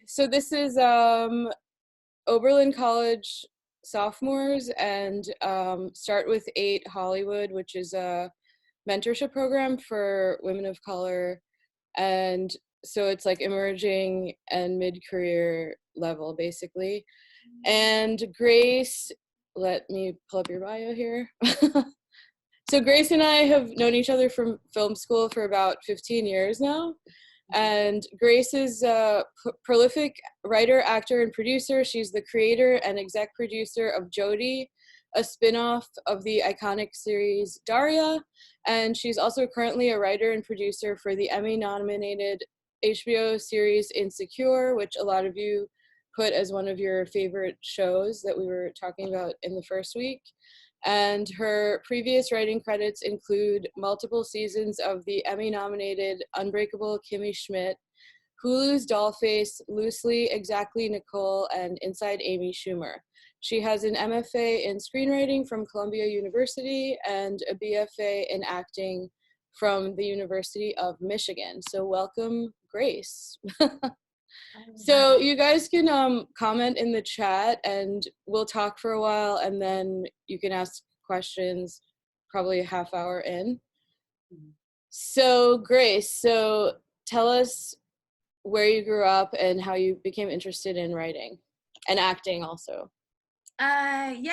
So this is Oberlin College sophomores, and Start with 8 Hollywood, which is a mentorship program for women of color. And so it's like emerging and mid-career level, basically. And Grace, let me pull up your bio here. So Grace and I have known each other from film school for about 15 years now. And Grace is a prolific writer, actor, and producer. She's the creator and exec producer of Jodie, a spin-off of the iconic series Daria. And she's also currently a writer and producer for the Emmy-nominated HBO series Insecure, which a lot of you put as one of your favorite shows that we were talking about in the first week. And her previous writing credits include multiple seasons of the Emmy-nominated Unbreakable Kimmy Schmidt, Hulu's Dollface, Loosely, Exactly Nicole, and Inside Amy Schumer. She has an MFA in screenwriting from Columbia University and a BFA in acting from the University of Michigan. So welcome, Grace. So you guys can comment in the chat and we'll talk for a while, and then you can ask questions probably a half hour in. So Grace, so tell us where you grew up and how you became interested in writing and acting also. I'm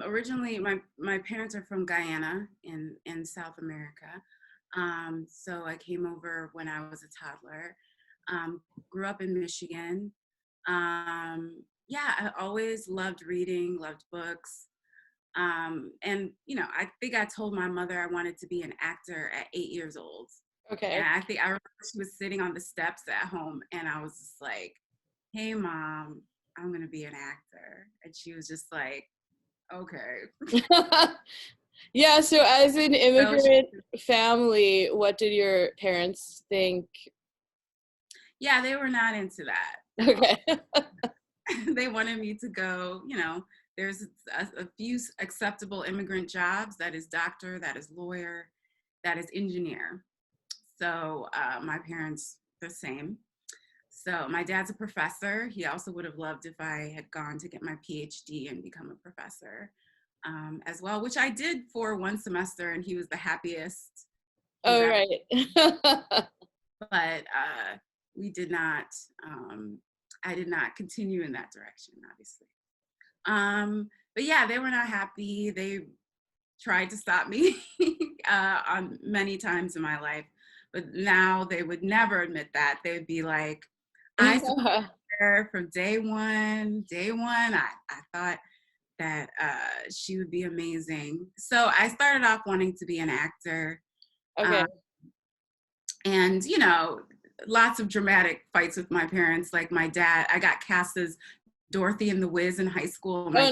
originally, my parents are from Guyana in South America. So I came over when I was a toddler. Grew up in Michigan. I always loved reading, loved books. And I think I told my mother I wanted to be an actor at 8 years old. Okay. And I remember she was sitting on the steps at home and I was just like, "Hey Mom, I'm gonna be an actor." And she was just like, "Okay." Yeah, so as an immigrant family, what did your parents think? Yeah, they were not into that. Okay. They wanted me to go, there's a few acceptable immigrant jobs. That is doctor, that is lawyer, that is engineer. So my parents, the same. So my dad's a professor. He also would have loved if I had gone to get my PhD and become a professor as well, which I did for one semester, and he was the happiest. Oh, right. But we did not, I did not continue in that direction, obviously. But yeah, they were not happy. They tried to stop me on many times in my life, but now they would never admit that. They would be like, "I supported her from day one. I thought that she would be amazing." So I started off wanting to be an actor. Okay. And, lots of dramatic fights with my parents. Like my dad, I got cast as Dorothy in The Wiz in high school. My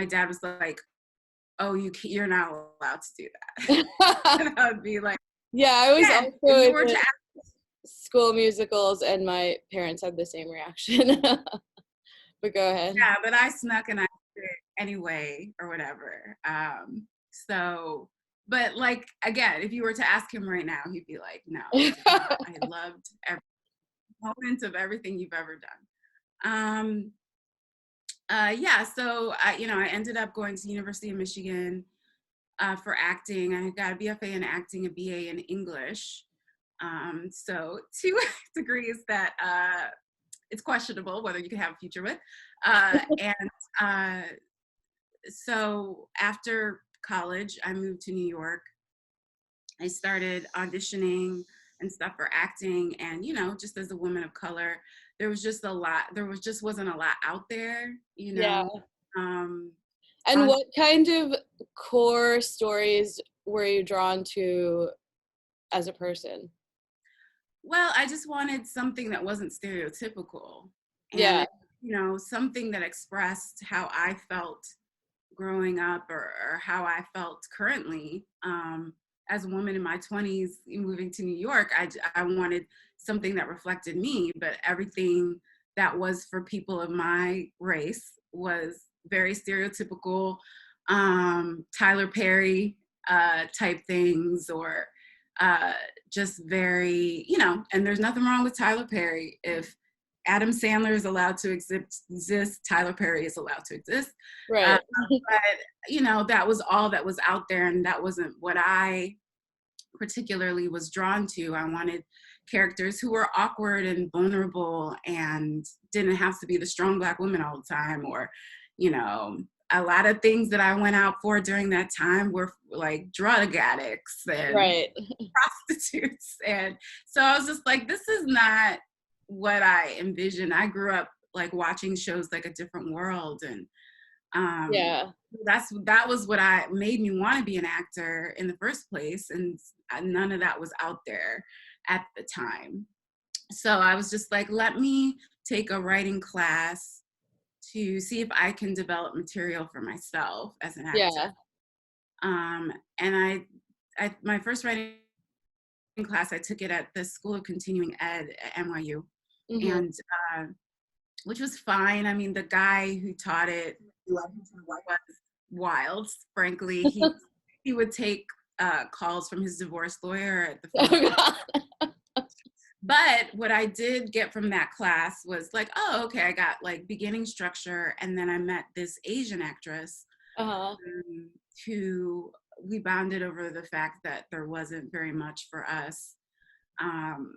dad was like, "Oh, you're not allowed to do that." And I would be like, yeah, I was also in school musicals, and my parents had the same reaction. But go ahead. Yeah, but I snuck and I did it anyway, or whatever. But like, again, if you were to ask him right now, he'd be like, "No, I loved every moment of everything you've ever done." So I ended up going to University of Michigan for acting. I got a BFA in acting, a BA in English. So 2 degrees that it's questionable whether you could have a future with. So after college, I moved to New York. I started auditioning and stuff for acting, and just as a woman of color, there just wasn't a lot out there, Yeah. And what kind of core stories were you drawn to as a person? Well, I just wanted something that wasn't stereotypical. Yeah. And, something that expressed how I felt growing up, or how I felt currently as a woman in my 20s moving to New York. I wanted something that reflected me, but everything that was for people of my race was very stereotypical, Tyler Perry type things, or uh, just very, and there's nothing wrong with Tyler Perry. If Adam Sandler is allowed to exist, Tyler Perry is allowed to exist. Uh, Right. but, that was all that was out there, and that wasn't what I particularly was drawn to. I wanted characters who were awkward and vulnerable and didn't have to be the strong Black woman all the time, or, a lot of things that I went out for during that time were like drug addicts and Right. prostitutes. And so I was just like, this is not what I envisioned. I grew up like watching shows like A Different World, and um, Yeah. that was what I made me want to be an actor in the first place, and none of that was out there at the time. So I was just like, let me take a writing class to see if I can develop material for myself as an actor. Yeah. And my first writing class, I took it at the School of Continuing Ed at NYU, Hmm. and which was fine. I mean, the guy who taught it was wild. Frankly, he would take calls from his divorce lawyer at the phone. Oh God. But what I did get from that class was like, oh, okay, I got like beginning structure, and then I met this Asian actress Uh-huh. who we bonded over the fact that there wasn't very much for us, um,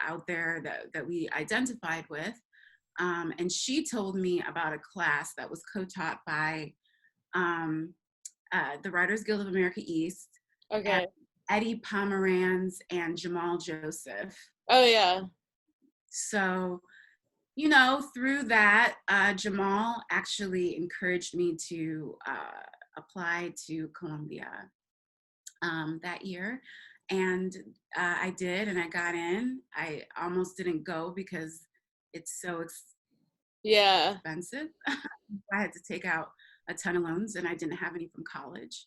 out there that we identified with. And she told me about a class that was co-taught by um, the Writers Guild of America East, and Okay. Eddie Pomeranz and Jamal Joseph. Oh yeah. So, through that, Jamal actually encouraged me to apply to Columbia that year. And I did, and I got in. I almost didn't go because it's so Yeah. expensive. I had to take out a ton of loans, and I didn't have any from college.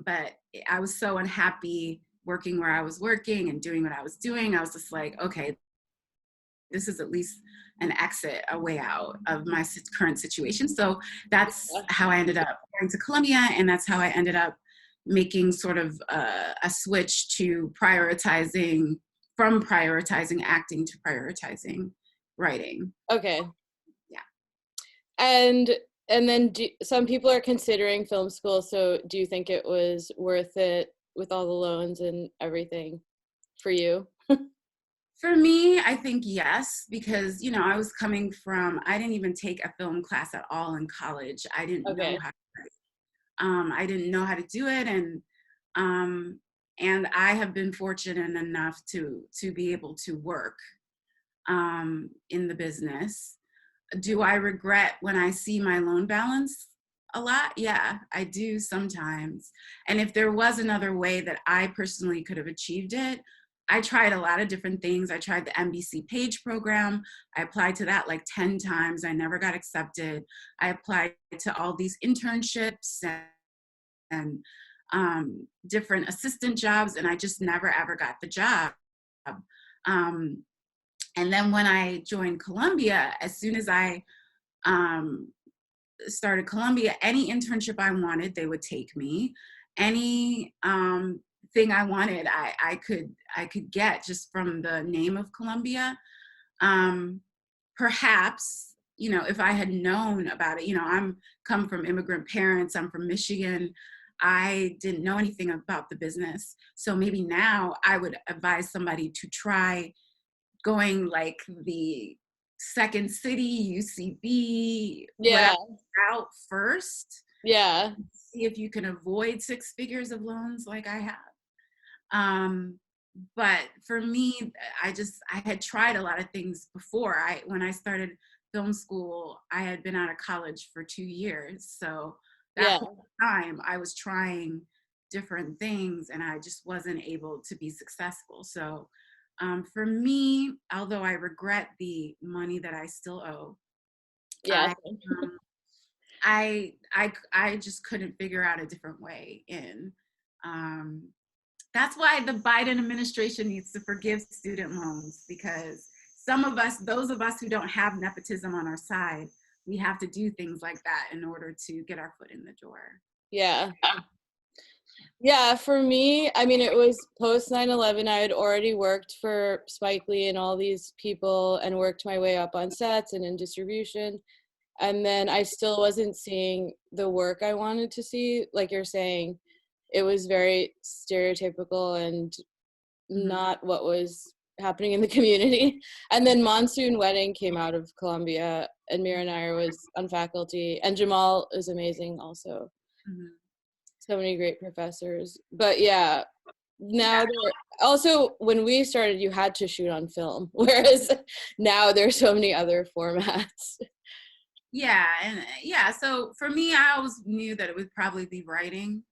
But I was so unhappy working where I was working and doing what I was doing. I was just like, okay, this is at least an exit, a way out of my current situation. So that's Yeah. how I ended up going to Columbia, and that's how I ended up making sort of a switch to from prioritizing acting to prioritizing writing. Okay. Yeah. And then some people are considering film school, so do you think it was worth it with all the loans and everything for you? For me, I think yes, because I didn't even take a film class at all in college. Okay. I didn't know how to do it, um, and I have been fortunate enough to be able to work in the business. Do I regret when I see my loan balance? A lot, yeah, I do sometimes. And if there was another way that I personally could have achieved it, I tried a lot of different things. I tried the NBC Page program. I applied to that like 10 times. I never got accepted. I applied to all these internships and different assistant jobs, and I just never ever got the job. Um, and then when I joined Columbia, as soon as I um, started Columbia, any internship I wanted, they would take me. Any thing I wanted, I could get just from the name of Columbia. Um, Perhaps, if I had known about it, I'm come from immigrant parents. I'm from Michigan. I didn't know anything about the business. So maybe now I would advise somebody to try going like the Second City, UCB, Yeah. whatever out first. Yeah. See if you can avoid six figures of loans like I have. Um, but for me, I had tried a lot of things before. When I started film school, I had been out of college for 2 years. So that Yeah. whole time I was trying different things, and I just wasn't able to be successful. So for me, although I regret the money that I still owe, Yeah. I um, I just couldn't figure out a different way in. Um, that's why the Biden administration needs to forgive student loans, because some of us, those of us who don't have nepotism on our side, we have to do things like that in order to get our foot in the door. Yeah. Yeah, for me, I mean, it was post 9/11. I had already worked for Spike Lee and all these people and worked my way up on sets and in distribution. And then I still wasn't seeing the work I wanted to see. Like you're saying, it was very stereotypical and Hmm. not what was happening in the community. And then Monsoon Wedding came out of Columbia, and Mira Nair was on faculty, and Jamal is amazing also. Hmm. So many great professors. But yeah, now Yeah, there also when we started you had to shoot on film, whereas now there's so many other formats. yeah, and yeah. So for me, I always knew that it would probably be writing.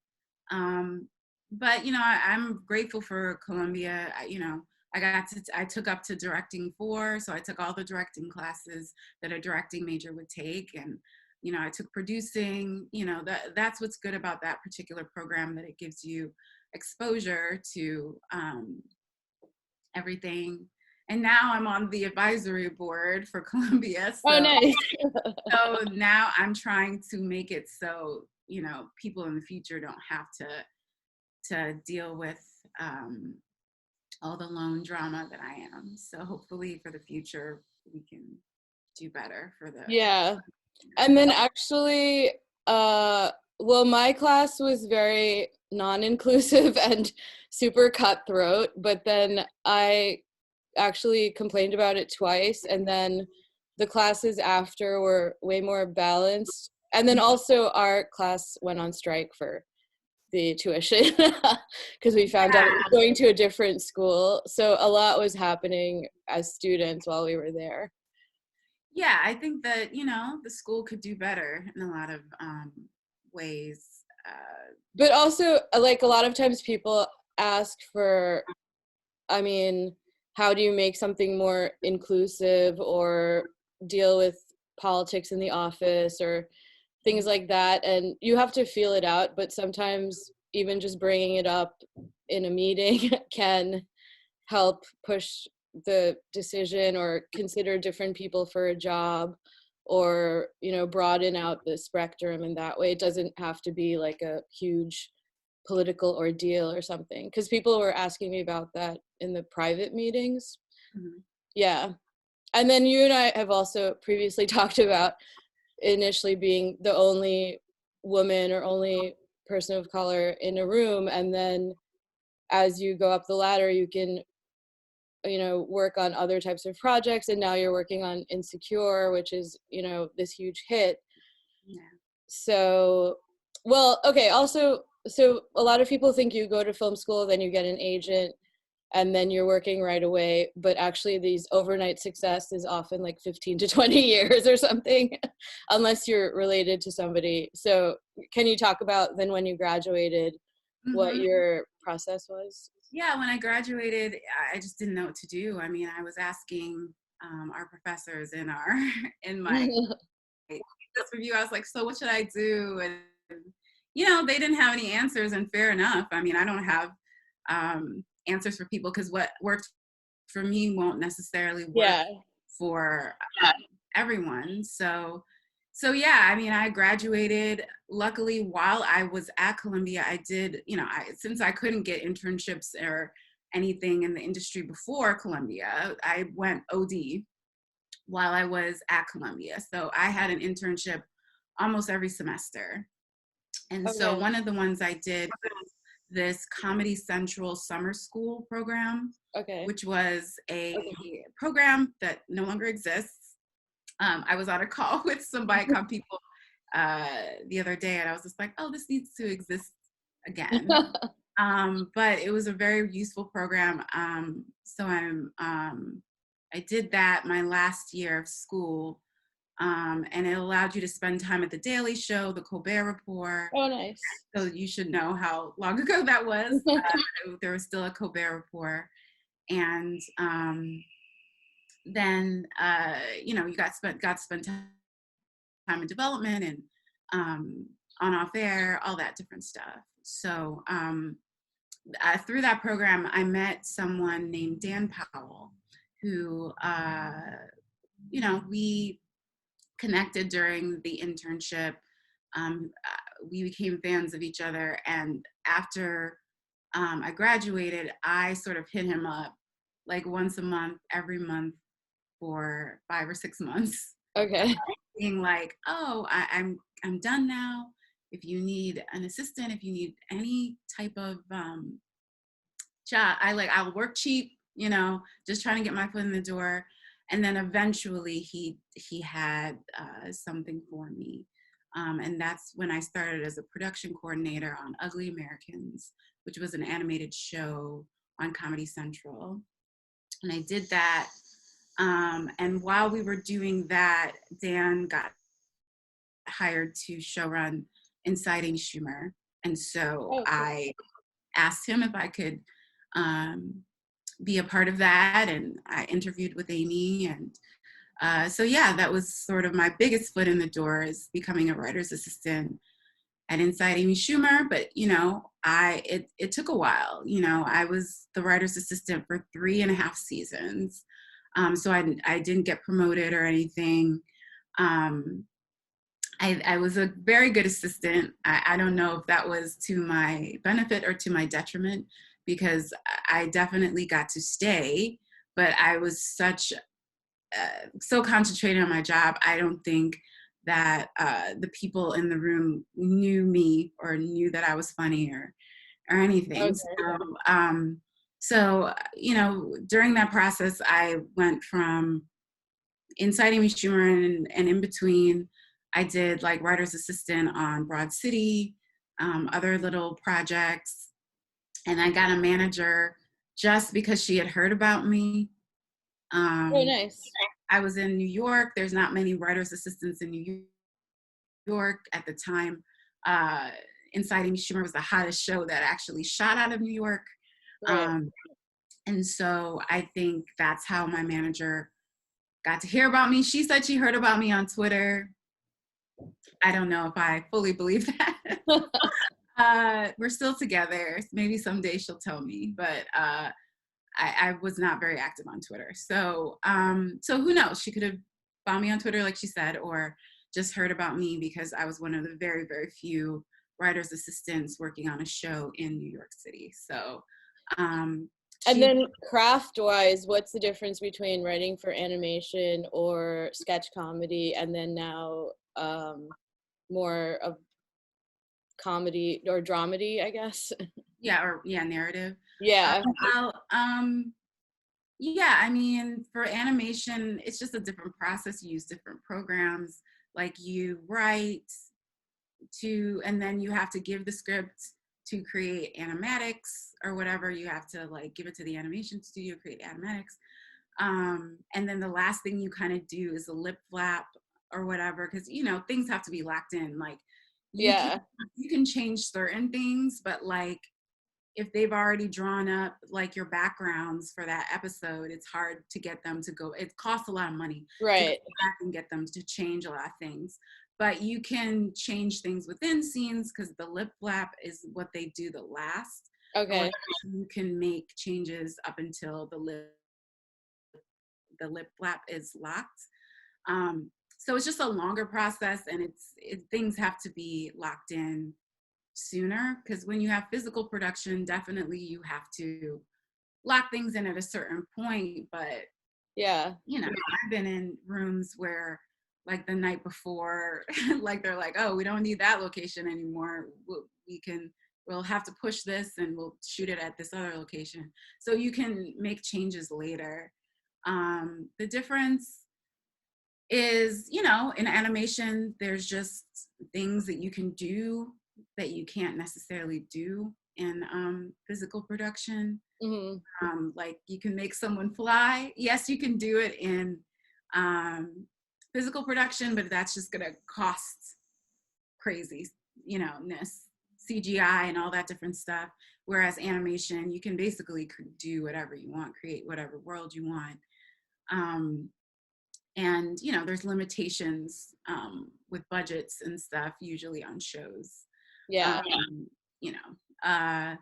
Um, but I'm grateful for Columbia. I took up to directing four, so I took all the directing classes that a directing major would take, and I took producing. That's what's good about that particular program, that it gives you exposure to everything. And now I'm on the advisory board for Columbia, Oh, nice. so now I'm trying to make it so people in the future don't have to deal with um, all the lone drama that I am. So hopefully for the future we can do better for the. Yeah. And then actually, well, my class was very non-inclusive and super cutthroat, but then I actually complained about it twice, and then the classes after were way more balanced. And then also our class went on strike for the tuition because we found out it was going to a different school. So a lot was happening as students while we were there. Yeah, I think that the school could do better in a lot of ways. But also, like a lot of times people ask for, I mean, how do you make something more inclusive or deal with politics in the office or things like that? And you have to feel it out, but sometimes even just bringing it up in a meeting can help push the decision or consider different people for a job or broaden out the spectrum in that way. It doesn't have to be like a huge political ordeal or something, because people were asking me about that in the private meetings. Mhm. Yeah. And then you and I have also previously talked about initially being the only woman or only person of color in a room, and then as you go up the ladder you can work on other types of projects, and now you're working on Insecure, which is this huge hit. Yeah. So, well, okay, also, so a lot of people think you go to film school, then you get an agent, and then you're working right away, but actually these overnight success is often like 15 to 20 years or something unless you're related to somebody. So can you talk about then when you graduated what Hmm. your process was? Yeah, when I graduated, I just didn't know what to do. I mean, I was asking our professors in our in my this review. I was like, so what should I do? And they didn't have any answers, and fair enough. I mean, I don't have answers for people, because what worked for me won't necessarily work Yeah. for everyone. So yeah, I mean, I graduated. Luckily, while I was at Columbia, I did, since I couldn't get internships or anything in the industry before Columbia, I went OD while I was at Columbia. So I had an internship almost every semester. And so Okay. one of the ones I did was this Comedy Central summer school program, Okay. which was a program that no longer exists. I was on a call with some Viacom people the other day, and I was just like, oh, this needs to exist again. But it was a very useful program. So I did that my last year of school, and it allowed you to spend time at The Daily Show, The Colbert Report. Oh, nice. So you should know how long ago that was. There was still a Colbert Report, and then you got to spend time in development and on off air, all that different stuff. So through that program, I met someone named Dan Powell, who we connected during the internship. We became fans of each other, and after I graduated, I sort of hit him up like once a month, every month for 5 or 6 months, Okay. being like, "Oh, I'm done now. If you need an assistant, if you need any type of job, I'll work cheap, just trying to get my foot in the door." And then eventually he had something for me. And that's when I started as a production coordinator on Ugly Americans, which was an animated show on Comedy Central. And I did that. And while we were doing that, Dan got hired to showrun Inside Amy Schumer. And so Oh, cool. I asked him if I could um, be a part of that. And I interviewed with Amy. And so, yeah, that was sort of my biggest foot in the door, is becoming a writer's assistant at Inside Amy Schumer. But, it took a while. I was the writer's assistant for 3.5 seasons. So I didn't get promoted or anything. Um, I was a very good assistant. I don't know if that was to my benefit or to my detriment, because I definitely got to stay, but I was so concentrated on my job. I don't think that the people in the room knew me or knew that I was funny or anything. Okay. So, during that process, I went from Inside Amy Schumer, and in between, I did like writer's assistant on Broad City, other little projects. And I got a manager just because she had heard about me. Oh, Um, nice. I was in New York. There's not many writer's assistants in New York at the time. Uh, Inside Amy Schumer was the hottest show that actually shot out of New York. Right. Um, and so I think that's how my manager got to hear about me. She said she heard about me on Twitter. I don't know if I fully believe that. We're still together. Maybe someday she'll tell me, but I was not very active on Twitter. So who knows? She could have found me on Twitter, like she said, or just heard about me because I was one of the very, very few writer's assistants working on a show in New York City. So And she, then craft wise, what's the difference between writing for animation or sketch comedy and then now more of comedy or dramedy, I guess? narrative. Yeah. Well, yeah, I mean, for animation, it's just a different process. You use different programs. Like you write and then you have to give the script to create animatics or whatever. You have to like give it to the animation studio, create animatics. And then the last thing you kind of do is a lip flap or whatever, because things have to be locked in. Like you can Yeah. you can change certain things, but like if they've already drawn up like your backgrounds for that episode, it's hard to get them to go. It costs a lot of money to go Right. back and get them to change a lot of things. But you can change things within scenes because the lip flap is what they do the last. Or Okay. you can make changes up until the lip flap is locked. So it's just a longer process, and things have to be locked in sooner, because when you have physical production, definitely you have to lock things in at a certain point. But Yeah. I've been in rooms where like the night before, like they're like, oh, we don't need that location anymore. We'll have to push this and we'll shoot it at this other location. So you can make changes later. The difference is, in animation, there's just things that you can do that you can't necessarily do in physical production. Hmm. Like you can make someone fly. Yes, you can do it in physical production, but that's just gonna cost crazy, ness, CGI and all that different stuff. Whereas animation, you can basically do whatever you want, create whatever world you want. Um, and there's limitations with budgets and stuff usually on shows. Yeah. um, you know uh,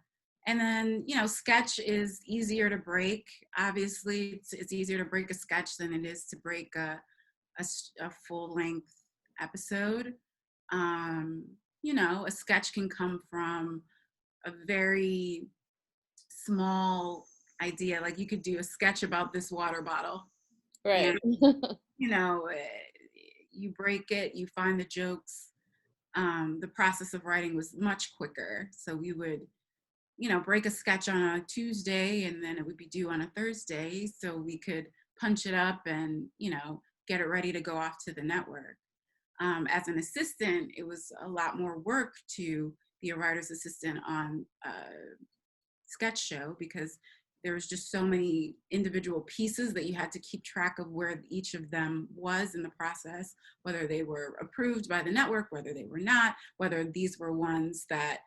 and then sketch is easier to break. Obviously it's easier to break a sketch than it is to break a full-length episode. A sketch can come from a very small idea. Like you could do a sketch about this water bottle, and Right. you know, you break it, you find the jokes. The process of writing was much quicker. So we would, break a sketch on a Tuesday and then it would be due on a Thursday. So we could punch it up and, get it ready to go off to the network. As an assistant, it was a lot more work to be a writer's assistant on a sketch show because there was just so many individual pieces that you had to keep track of where each of them was in the process, whether they were approved by the network, whether they were not, whether these were ones that,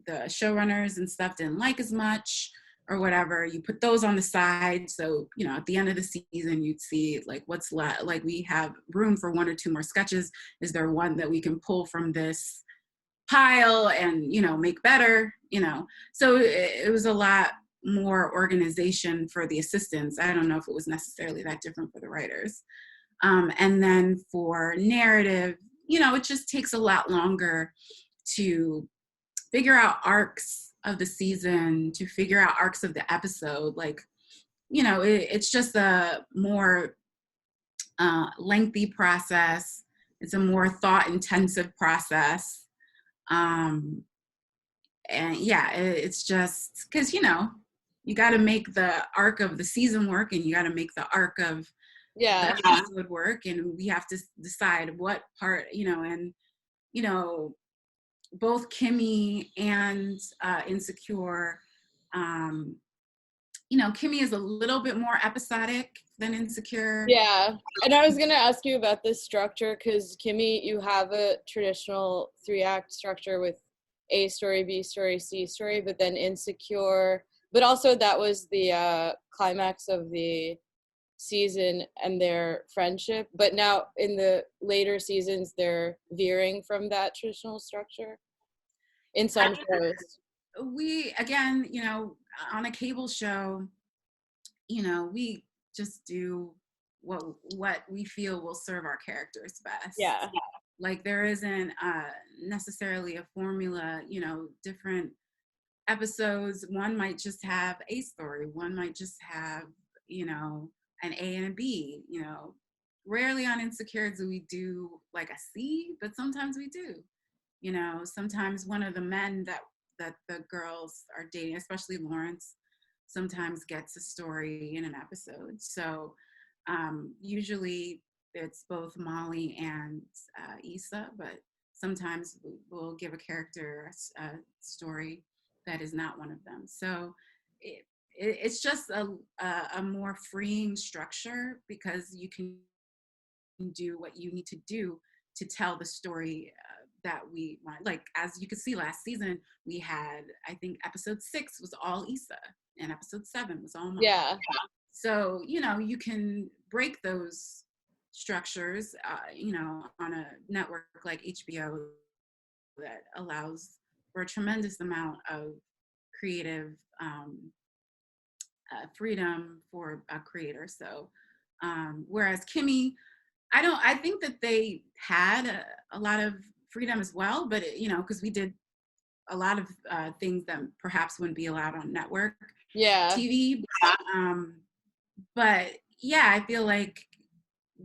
the showrunners and stuff didn't like as much or whatever. You put those on the side. So, at the end of the season, you'd see like what's left, like we have room for one or two more sketches. Is there one that we can pull from this pile and, make better, So it was a lot more organization for the assistants. I don't know if it was necessarily that different for the writers. And then for narrative, it just takes a lot longer to figure out arcs of the season, to figure out arcs of the episode. Like, it's just a more lengthy process. It's a more thought intensive process. And yeah, it's just because, you got to make the arc of the season work and you got to make the arc of Yeah. the episode work. And we have to decide what part, and, both Kimmy and Insecure, Kimmy is a little bit more episodic than Insecure. Yeah. And I was going to ask you about this structure because Kimmy, you have a traditional 3-act structure with A story, B story, C story, but then Insecure, but also that was the climax of the season and their friendship. But now in the later seasons, they're veering from that traditional structure in some shows. We, again, on a cable show, we just do what we feel will serve our characters best. Yeah. Like there isn't necessarily a formula, different episodes. One might just have a story. One might just have, an A and a B, Rarely on Insecure do we do like a C, but sometimes we do. Sometimes one of the men that the girls are dating, especially Lawrence, sometimes gets a story in an episode. So usually it's both Molly and Issa, but sometimes we'll give a character a story that is not one of them. So it's just a more freeing structure because you can do what you need to do to tell the story that we want. Like, as you could see last season, we had, I think episode 6 was all Issa and episode 7 was all Molly. Yeah. So, you can break those structures, on a network like HBO that allows for a tremendous amount of creative freedom for a creator. So, whereas Kimmy, I think that they had a lot of freedom as well, but because we did a lot of things that perhaps wouldn't be allowed on network TV. But yeah, I feel like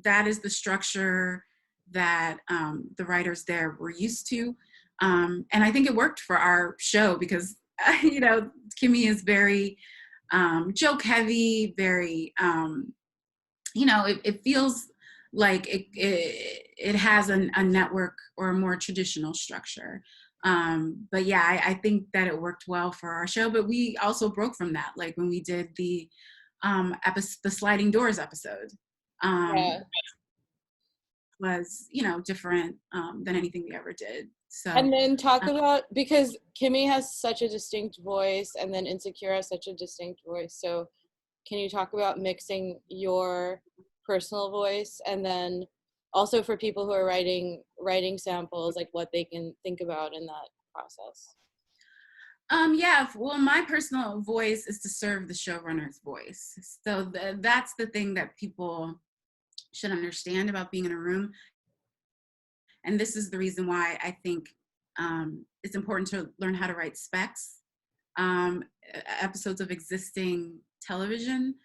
that is the structure that the writers there were used to. And I think it worked for our show because, Kimmy is very joke heavy, very, it feels like it has a network or a more traditional structure. But yeah, I think that it worked well for our show, but we also broke from that. Like when we did the Sliding Doors episode, was, different than anything we ever did. So, and then talk about, because Kimmy has such a distinct voice and then Insecure has such a distinct voice. So can you talk about mixing your personal voice and then also for people who are writing samples, like what they can think about in that process? Yeah, well, my personal voice is to serve the showrunner's voice. So that's the thing that people should understand about being in a room. And this is the reason why I think it's important to learn how to write specs, episodes of existing television,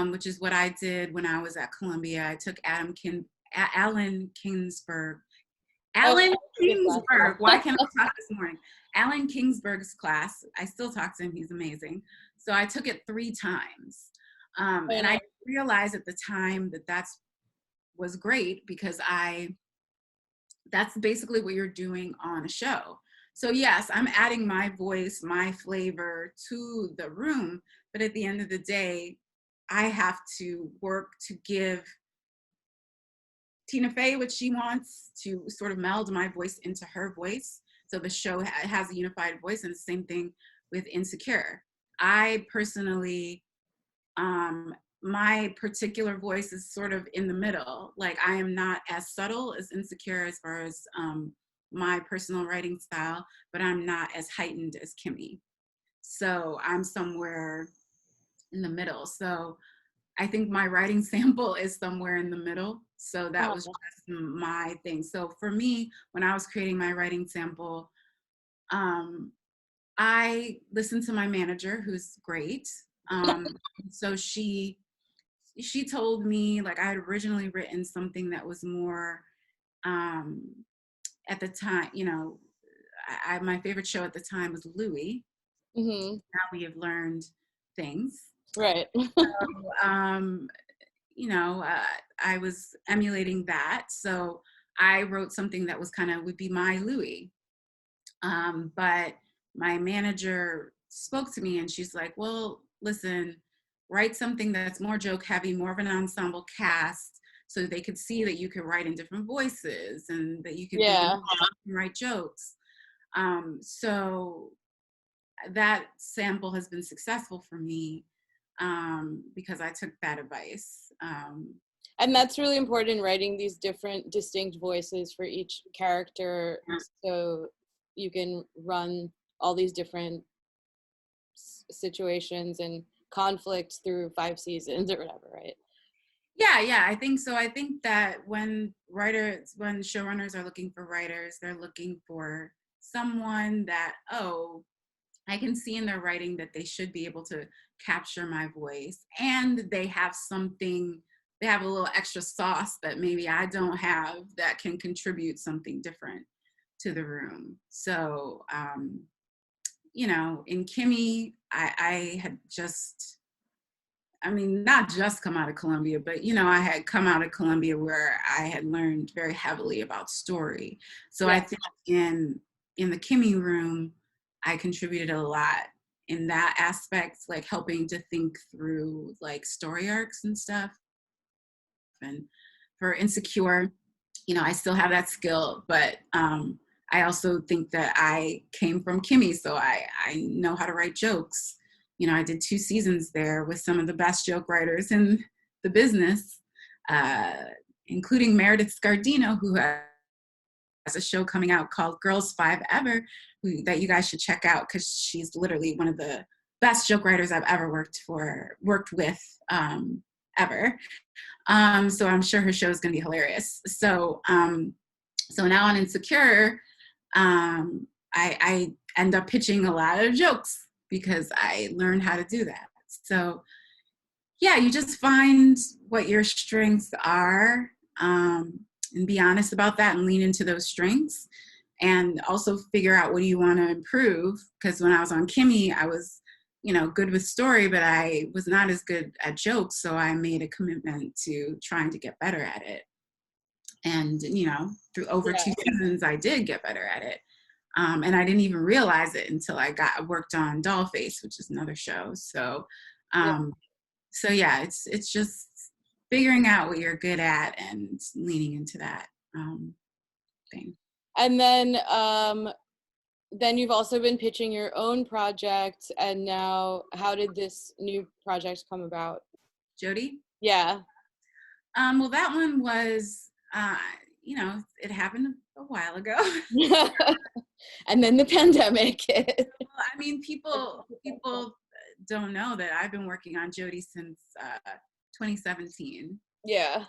which is what I did when I was at Columbia. I took Alan Kingsburg. Oh, Alan good Kingsburg. Why class. can't I talk this morning? Alan Kingsburg's class. I still talk to him. He's amazing. So I took it 3 times. And I realized at the time that was great because that's basically what you're doing on a show. So yes, I'm adding my voice, my flavor to the room, but at the end of the day, I have to work to give Tina Fey what she wants, to sort of meld my voice into her voice. So the show has a unified voice, and the same thing with Insecure. I personally, my particular voice is sort of in the middle. Like I am not as subtle as Insecure as far as my personal writing style, but I'm not as heightened as Kimmy. So I'm somewhere in the middle. So I think my writing sample is somewhere in the middle. So that was just my thing. So for me, when I was creating my writing sample, I listened to my manager, who's great. So she told me, like, I had originally written something that was more at the time, you know, my favorite show at the time was Louis. Mm-hmm. Now we have learned things. Right. um, you know, I was emulating that. So I wrote something that was would be my Louis. But my manager spoke to me and she's like, well, listen, write something that's more joke heavy, more of an ensemble cast, so they could see that you could write in different voices and that you could be Yeah. and write jokes. So that sample has been successful for me because I took that advice. And that's really important, writing these different distinct voices for each character so you can run all these different situations and conflicts through 5 seasons or whatever, right? Yeah, I think so. I think that when showrunners are looking for writers, they're looking for someone that, oh, I can see in their writing that they should be able to capture my voice, and they have a little extra sauce that maybe I don't have that can contribute something different to the room. So, you know, in Kimmy, I had just, I mean, not just come out of Columbia, but, you know, I had come out of Columbia where I had learned very heavily about story. So Yeah. I think in the Kimmy room, I contributed a lot in that aspect, like helping to think through like story arcs and stuff. And for Insecure, you know, I still have that skill, but I also think that I came from Kimmy, so I know how to write jokes. You know, I did 2 seasons there with some of the best joke writers in the business, uh, including Meredith Scardino, who has a show coming out called Girls 5 Ever, that you guys should check out because she's literally one of the best joke writers I've ever worked with ever. So I'm sure her show is going to be hilarious. So now on Insecure, I end up pitching a lot of jokes because I learned how to do that. So yeah, you just find what your strengths are, and be honest about that and lean into those strengths, and also figure out what do you want to improve. Because when I was on Kimmy, I was, you know, good with story, but I was not as good at jokes. So I made a commitment to trying to get better at it. And, you know, through over 2 seasons, I did get better at it. And I didn't even realize it until I worked on Dollface, which is another show. So, so yeah, it's just figuring out what you're good at and leaning into that thing. And then you've also been pitching your own project, and now how did this new project come about? Jody? Yeah. Well, that one was, you know, it happened a while ago. And then the pandemic hit. Well, I mean, people don't know that I've been working on Jody since 2017. Yeah.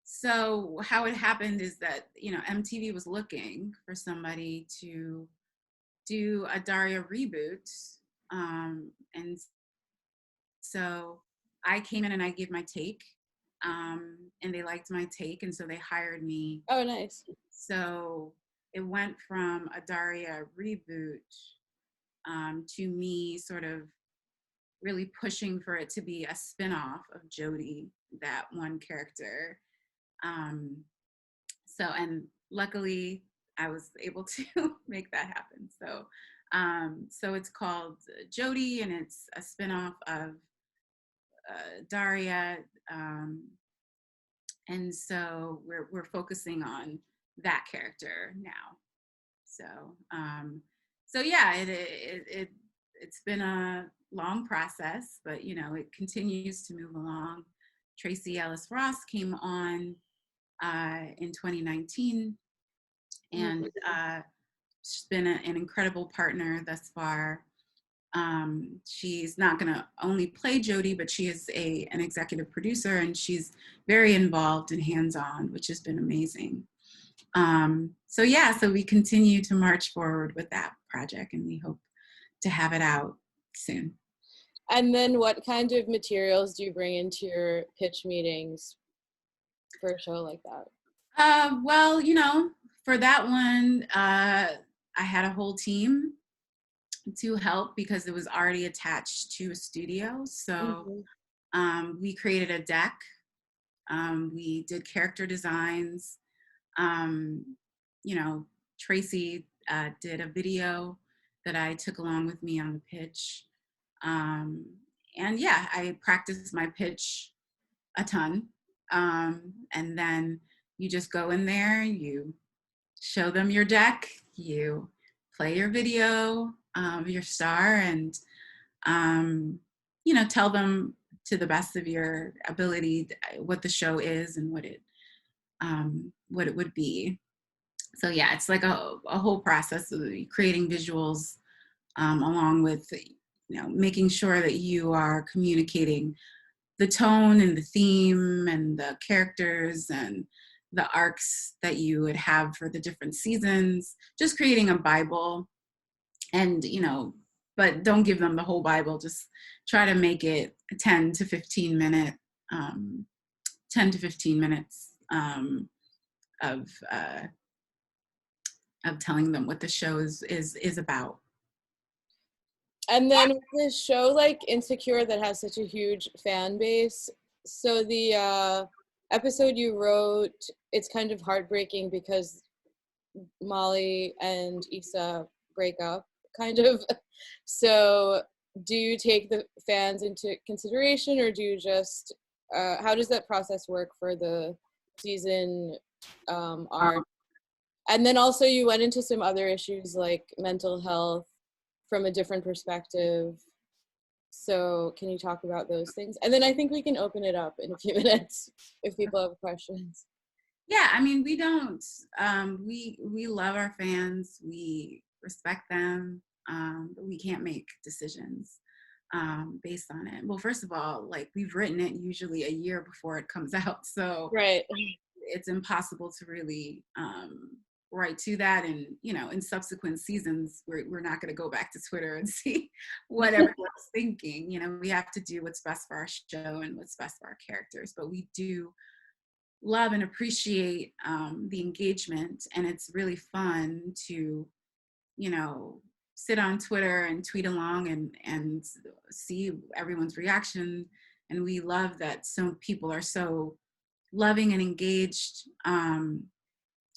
So how it happened is that, MTV was looking for somebody to do a Daria reboot. And so I came in and I gave my take, and they liked my take. And so they hired me. Oh, nice. So it went from a Daria reboot, to me sort of really pushing for it to be a spin-off of Jodie, that one character. Um, and luckily I was able to make that happen. So it's called Jodie, and it's a spin-off of Daria. Um, and so we're focusing on that character now. So yeah, it's been a long process, but it continues to move along. Tracy Ellis Ross came on in 2019, and she's been an incredible partner thus far. She's not going to only play Jodie, but she is an executive producer, and she's very involved and hands-on, which has been amazing. So we continue to march forward with that project, and we hope to have it out soon. And then what kind of materials do you bring into your pitch meetings for a show like that? Well, for that one, I had a whole team to help because it was already attached to a studio. So we created a deck. We did character designs. Tracy did a video that I took along with me on the pitch. And yeah, I practiced my pitch a ton. And then you just go in there, you show them your deck, you play your video of your star, and tell them to the best of your ability what the show is and what it would be. So yeah, it's like a whole process of creating visuals, along with making sure that you are communicating the tone and the theme and the characters and the arcs that you would have for the different seasons. Just creating a Bible, and but don't give them the whole Bible. Just try to make it 10 to 15 minute 10 to 15 minutes of telling them what the show is about. And then with this show like Insecure that has such a huge fan base, so the episode you wrote, it's kind of heartbreaking because Molly and Issa break up, kind of. So do you take the fans into consideration, or do you just, how does that process work for the season arc? And then also you went into some other issues like mental health from a different perspective. So can you talk about those things? And then I think we can open it up in a few minutes if people have questions. Yeah, I mean, we don't, we love our fans, we respect them, but we can't make decisions based on it. Well, first of all, like, we've written it usually a year before it comes out, so Right. it's impossible to really write to that. And in subsequent seasons, we're not going to go back to Twitter and see what everyone's thinking. We have to do what's best for our show and what's best for our characters, but we do love and appreciate the engagement, and it's really fun to sit on Twitter and tweet along and see everyone's reaction. And we love that some people are so loving and engaged.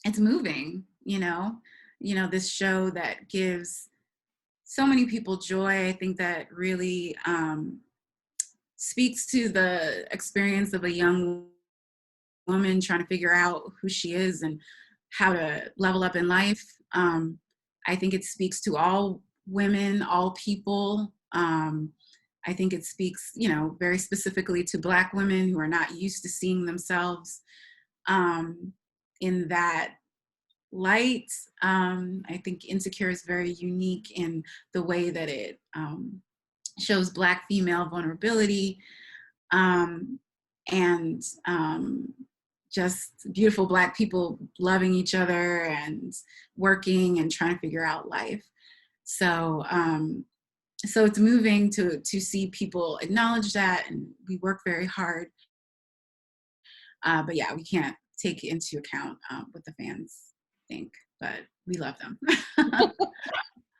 It's moving, this show that gives so many people joy. I think that really speaks to the experience of a young woman trying to figure out who she is and how to level up in life. I think it speaks to all women, all people. I think it speaks, very specifically to Black women who are not used to seeing themselves in that light. I think Insecure is very unique in the way that it shows Black female vulnerability, and just beautiful Black people loving each other and working and trying to figure out life. So so it's moving to see people acknowledge that, and we work very hard. But yeah, we can't take into account what the fans think, but we love them.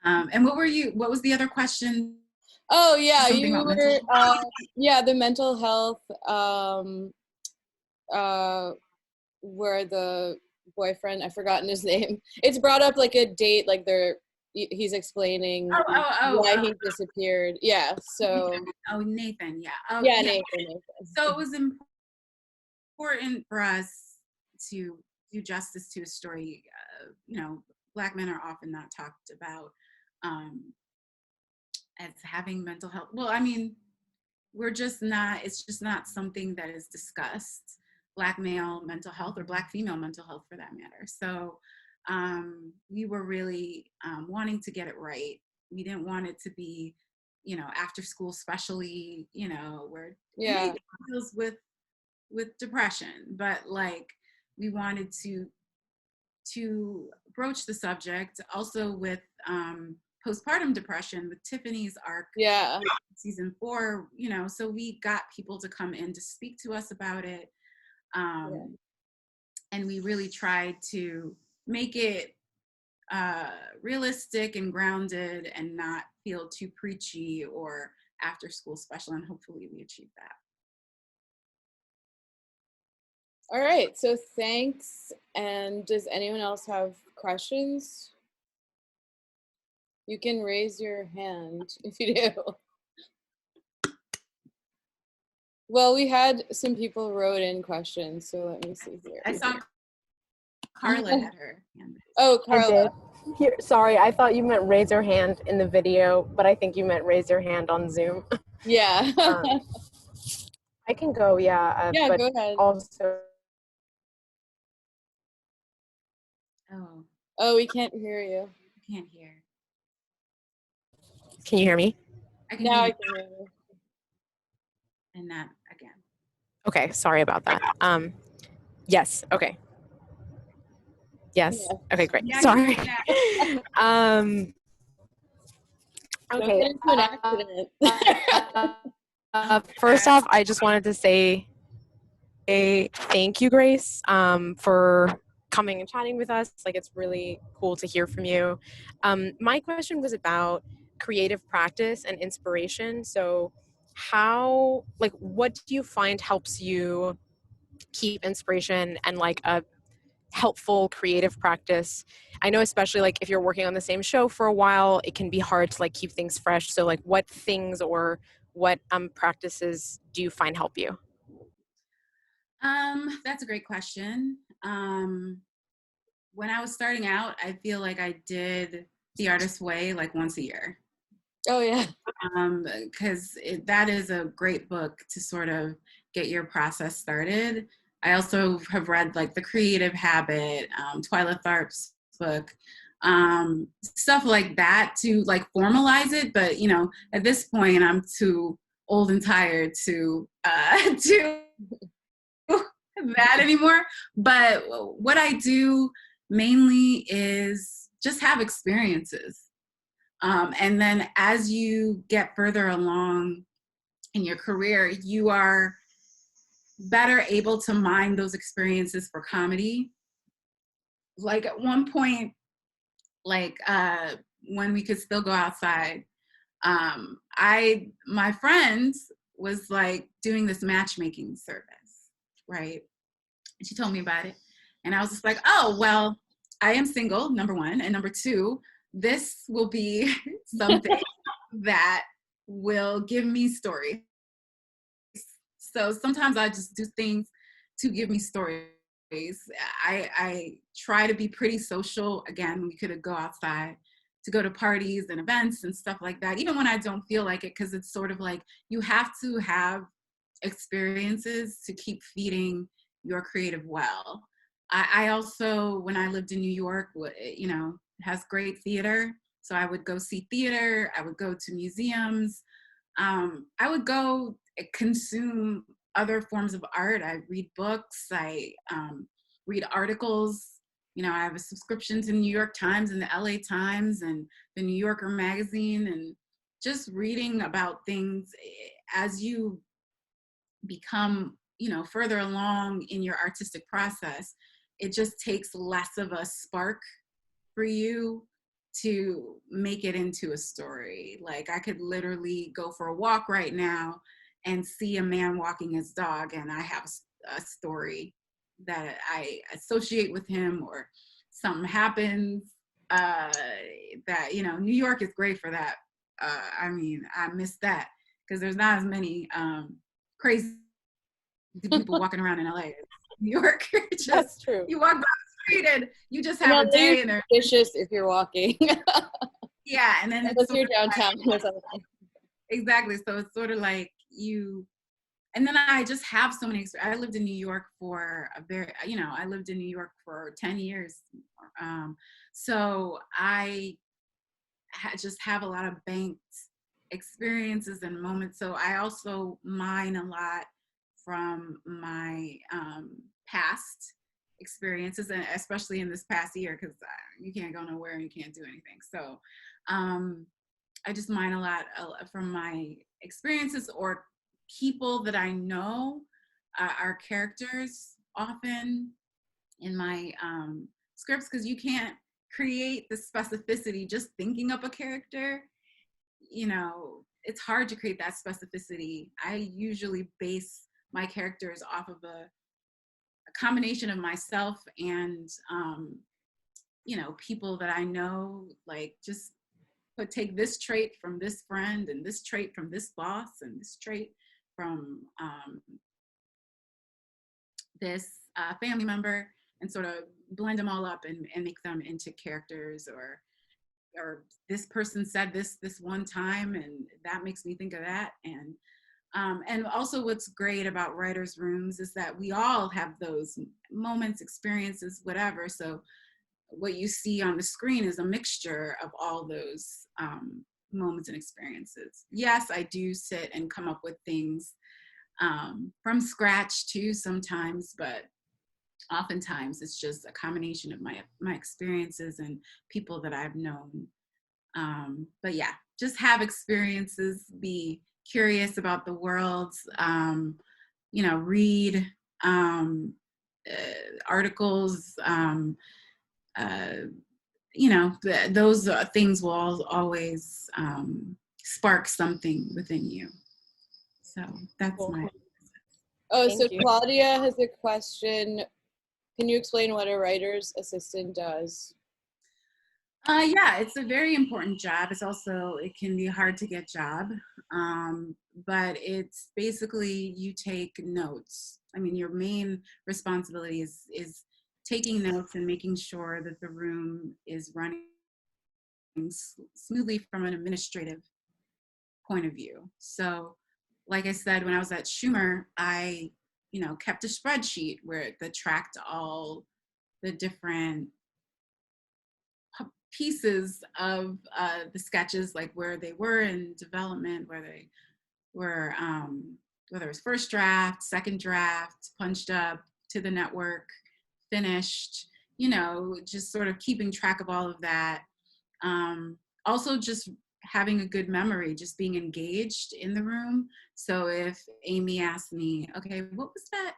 And what was the other question? Oh yeah, Something you about mental were health? yeah, the mental health uh where the boyfriend, I've forgotten his name. It's brought up like a date, like he's explaining why he disappeared. Yeah, so Nathan, yeah. Oh yeah, yeah. Nathan. So it was important for us to do justice to a story. You know, Black men are often not talked about as having mental health. Well, I mean, we're just not, it's just not something that is discussed, Black male mental health or Black female mental health for that matter. So we were really wanting to get it right. We didn't want it to be, you know, after school specially, you know, where Yeah. Nate deals with depression, but like we wanted to broach the subject also with postpartum depression with Tiffany's arc, Yeah. season 4, you know, so we got people to come in to speak to us about it. Yeah. And we really tried to make it realistic and grounded and not feel too preachy or after school special, and hopefully we achieved that. All right, so thanks. And does anyone else have questions? You can raise your hand if you do. Well, we had some people wrote in questions, so let me see here. I saw Carla had her hand raised. Oh, I Carla. did. Here, sorry, I thought you meant raise your hand in the video, but I think you meant raise your hand on Zoom. Yeah. I can go, yeah. Yeah, but go ahead. also, Oh, we can't hear you. I can't hear. can you hear me? I can Now hear I you. can hear you. And not again. Okay, sorry about that. Yes, okay. Yes, Yeah. okay, great. Yeah, Sorry. Don't Okay. get into an accident. First off, I just wanted to say thank you, Grace, for coming and chatting with us. Like, it's really cool to hear from you. My question was about creative practice and inspiration. So what do you find helps you keep inspiration and like a helpful creative practice? I know, especially like if you're working on the same show for a while, it can be hard to like keep things fresh. So like what things or what practices do you find help you? That's a great question. When I was starting out, I feel like I did The Artist's Way like once a year. Oh, yeah. Because that is a great book to sort of get your process started. I also have read like The Creative Habit, Twyla Tharp's book, stuff like that to like formalize it. But you know, at this point, I'm too old and tired to do that anymore. But what I do mainly is just have experiences. And then as you get further along in your career, you are better able to mine those experiences for comedy. Like at one point, like when we could still go outside, my friend was like doing this matchmaking service, right? And she told me about it. And I was just like, oh, well, I am single, number one. And number two, this will be something that will give me stories. So sometimes I just do things to give me stories. I try to be pretty social. Again, we could go outside to go to parties and events and stuff like that, even when I don't feel like it, because it's sort of like you have to have experiences to keep feeding your creative well. I also, when I lived in New York, you know, has great theater. So I would go see theater. I would go to museums. I would go consume other forms of art. I read books, I read articles. You know, I have a subscription to New York Times and the LA Times and the New Yorker magazine, and just reading about things as you become, you know, further along in your artistic process. It just takes less of a spark for you to make it into a story. Like I could literally go for a walk right now and see a man walking his dog, and I have a story that I associate with him, or something happens that, you know, New York is great for that. I mean, I miss that because there's not as many crazy people walking around in LA. New York, just, That's true. you walk down the street and you just And have a day and you're suspicious if you're walking. yeah, and then Unless it's you're downtown or something. exactly. So it's sort of like you, and then I just have so many. I lived in New York for a very, you know, I lived in New York for 10 years. So I just have a lot of banked experiences and moments. So I also mine a lot from my past experiences, and especially in this past year, because you can't go nowhere and you can't do anything. So I just mine a lot from my experiences or people that I know are characters often in my scripts, because you can't create the specificity just thinking up a character. You know, it's hard to create that specificity. I usually base my characters off of a combination of myself and you know, people that I know, like just take this trait from this friend and this trait from this boss and this trait from this family member, and sort of blend them all up and make them into characters. Or this person said this one time and that makes me think of that. And also what's great about writers' rooms is that we all have those moments, experiences, whatever. So what you see on the screen is a mixture of all those moments and experiences. Yes, I do sit and come up with things from scratch too sometimes, but oftentimes it's just a combination of my experiences and people that I've known. But yeah, just have experiences, be curious about the world, you know, read articles, you know, those things will always spark something within you. So that's Cool. my. Oh, Thank so you. Claudia has a question. Can you explain what a writer's assistant does? Yeah, it's a very important job. It's also, it can be hard to get job, but it's basically you take notes. I mean, your main responsibility is taking notes and making sure that the room is running smoothly from an administrative point of view. So, like I said, when I was at Schumer, I, you know, kept a spreadsheet that tracked all the different pieces of the sketches, like where they were in development, where they were, whether it was first draft, second draft, punched up to the network, finished, you know, just sort of keeping track of all of that. Also just having a good memory, just being engaged in the room. So if Amy asked me, okay, what was that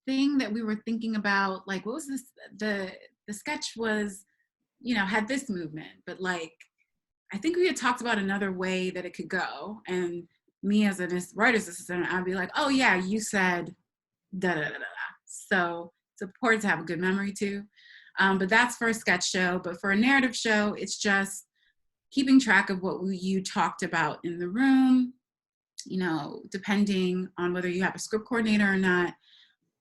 thing that we were thinking about? Like, what was this, the sketch was, you know, had this movement, but like, I think we had talked about another way that it could go. And me as a writer's assistant, I'd be like, oh yeah, you said da da da da. So it's important to have a good memory too. But that's for a sketch show. But for a narrative show, it's just keeping track of what you talked about in the room, you know, depending on whether you have a script coordinator or not.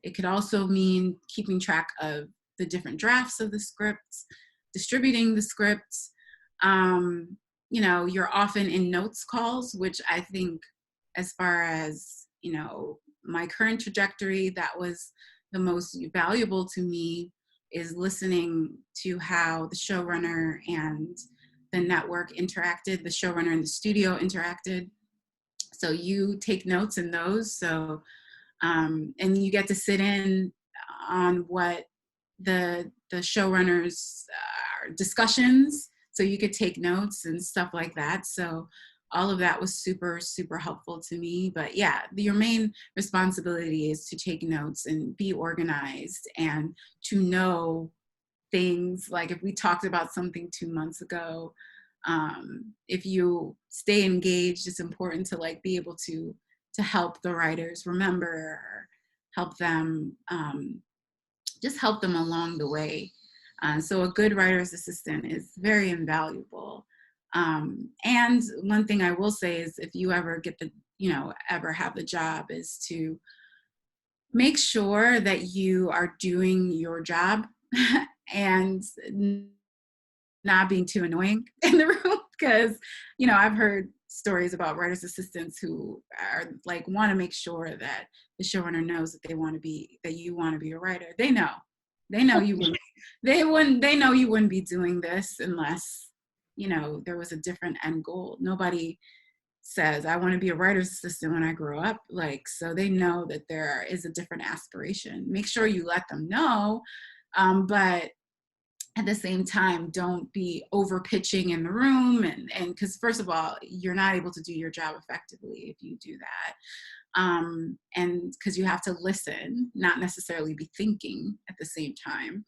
It could also mean keeping track of the different drafts of the scripts, distributing the scripts. You know, you're often in notes calls, which I think, as far as, you know, my current trajectory, that was the most valuable to me, is listening to how the showrunner and the network interacted, the showrunner and the studio interacted. So you take notes in those. So, and you get to sit in on what the showrunners discussions, so you could take notes and stuff like that. So all of that was super, super helpful to me. But yeah, your main responsibility is to take notes and be organized and to know things. Like if we talked about something 2 months ago, if you stay engaged, it's important to like be able to help the writers remember, or help them, just help them along the way. So a good writer's assistant is very invaluable. And one thing I will say is, if you ever get the, ever have the job, is to make sure that you are doing your job and not being too annoying in the room. Because, I've heard stories about writers assistants who are like, want to make sure that the showrunner knows that that you want to be a writer. They know you wouldn't, they know you wouldn't be doing this unless, there was a different end goal. Nobody says, I want to be a writer's assistant when I grow up. Like, so they know that there is a different aspiration. Make sure you let them know. But at the same time, don't be over pitching in the room. And because first of all, you're not able to do your job effectively if you do that. And because you have to listen, not necessarily be thinking at the same time,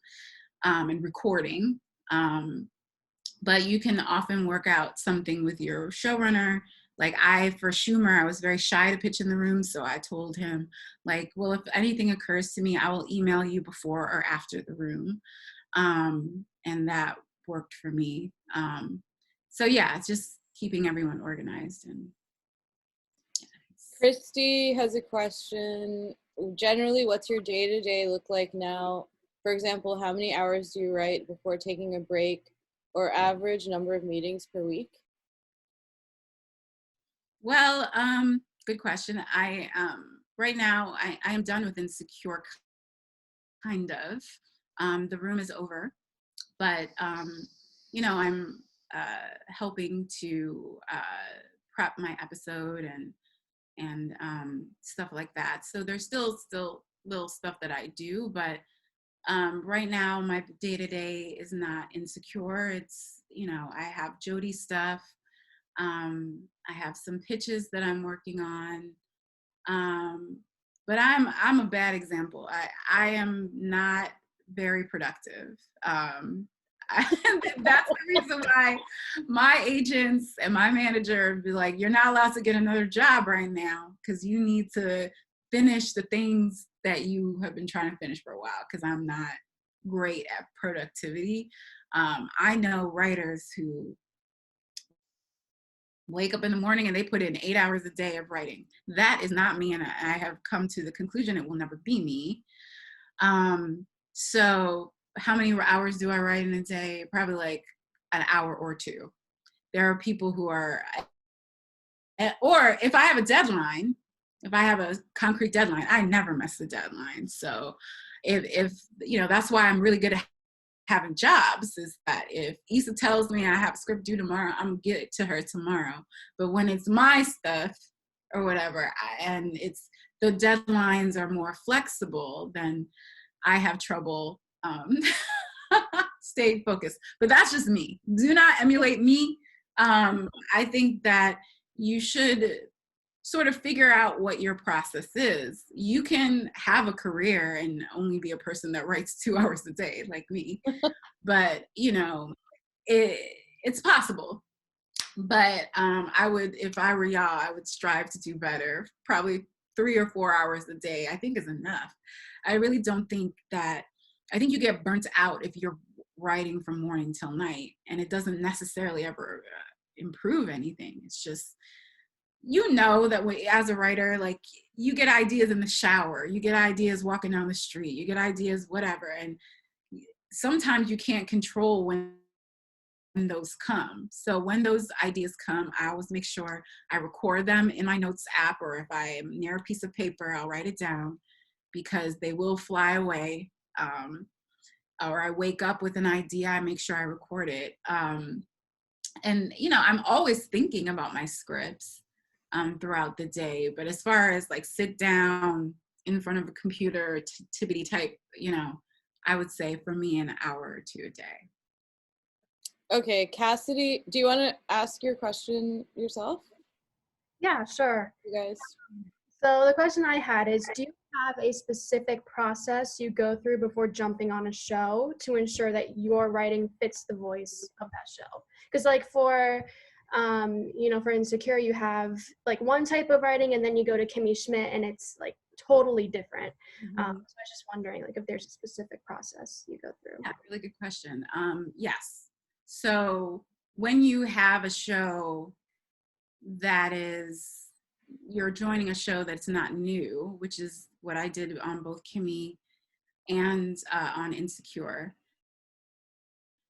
and recording. But you can often work out something with your showrunner. Like for Schumer, I was very shy to pitch in the room. So I told him, like, well, if anything occurs to me, I will email you before or after the room. And that worked for me. So yeah, it's just keeping everyone organized. And Christy has a question. Generally, what's your day-to-day look like now? For example, how many hours do you write before taking a break, or average number of meetings per week? Well, good question. I right now I am done with Insecure, kind of. The room is over, but I'm helping to prep my episode and stuff like that. So there's still little stuff that I do, but right now my day-to-day is not Insecure. It's, I have Jody stuff. I have some pitches that I'm working on. But I'm a bad example. I am not very productive. That's the reason why my agents and my manager be like, you're not allowed to get another job right now, because you need to finish the things that you have been trying to finish for a while, because I'm not great at productivity. I know writers who wake up in the morning and they put in 8 hours a day of writing. That is not me, and I have come to the conclusion it will never be me. So how many hours do I write in a day? Probably like an hour or two. There are people who are, or if I have a deadline, if I have a concrete deadline, I never miss the deadline. So if that's why I'm really good at having jobs, is that if Issa tells me I have a script due tomorrow, I'm gonna get it to her tomorrow. But when it's my stuff or whatever, and it's the deadlines are more flexible, then I have trouble staying focused. But that's just me. Do not emulate me. I think that you should sort of figure out what your process is. You can have a career and only be a person that writes 2 hours a day like me. But it's possible. But I would, if I were y'all, I would strive to do better. Probably 3 or 4 hours a day, I think, is enough. I really don't think that, I think you get burnt out if you're writing from morning till night, and it doesn't necessarily ever improve anything. It's just, that as a writer, like, you get ideas in the shower, you get ideas walking down the street, you get ideas whatever, and sometimes you can't control when those come. So when those ideas come, I always make sure I record them in my notes app, or if I am near a piece of paper, I'll write it down, because they will fly away. Or I wake up with an idea, I make sure I record it. And I'm always thinking about my scripts. throughout the day. But as far as like sit down in front of a computer, tippity type, I would say for me an hour or two a day. Okay, Cassidy, do you want to ask your question yourself, Yeah, sure. you guys? So the question I had is, do you have a specific process you go through before jumping on a show to ensure that your writing fits the voice of that show? Because like for Insecure, you have like one type of writing, and then you go to Kimmy Schmidt, and it's like totally different. So I was just wondering, like, if there's a specific process you go through. Yeah, really good question. Yes. So when you have a show that is, you're joining a show that's not new, which is what I did on both Kimmy and on Insecure,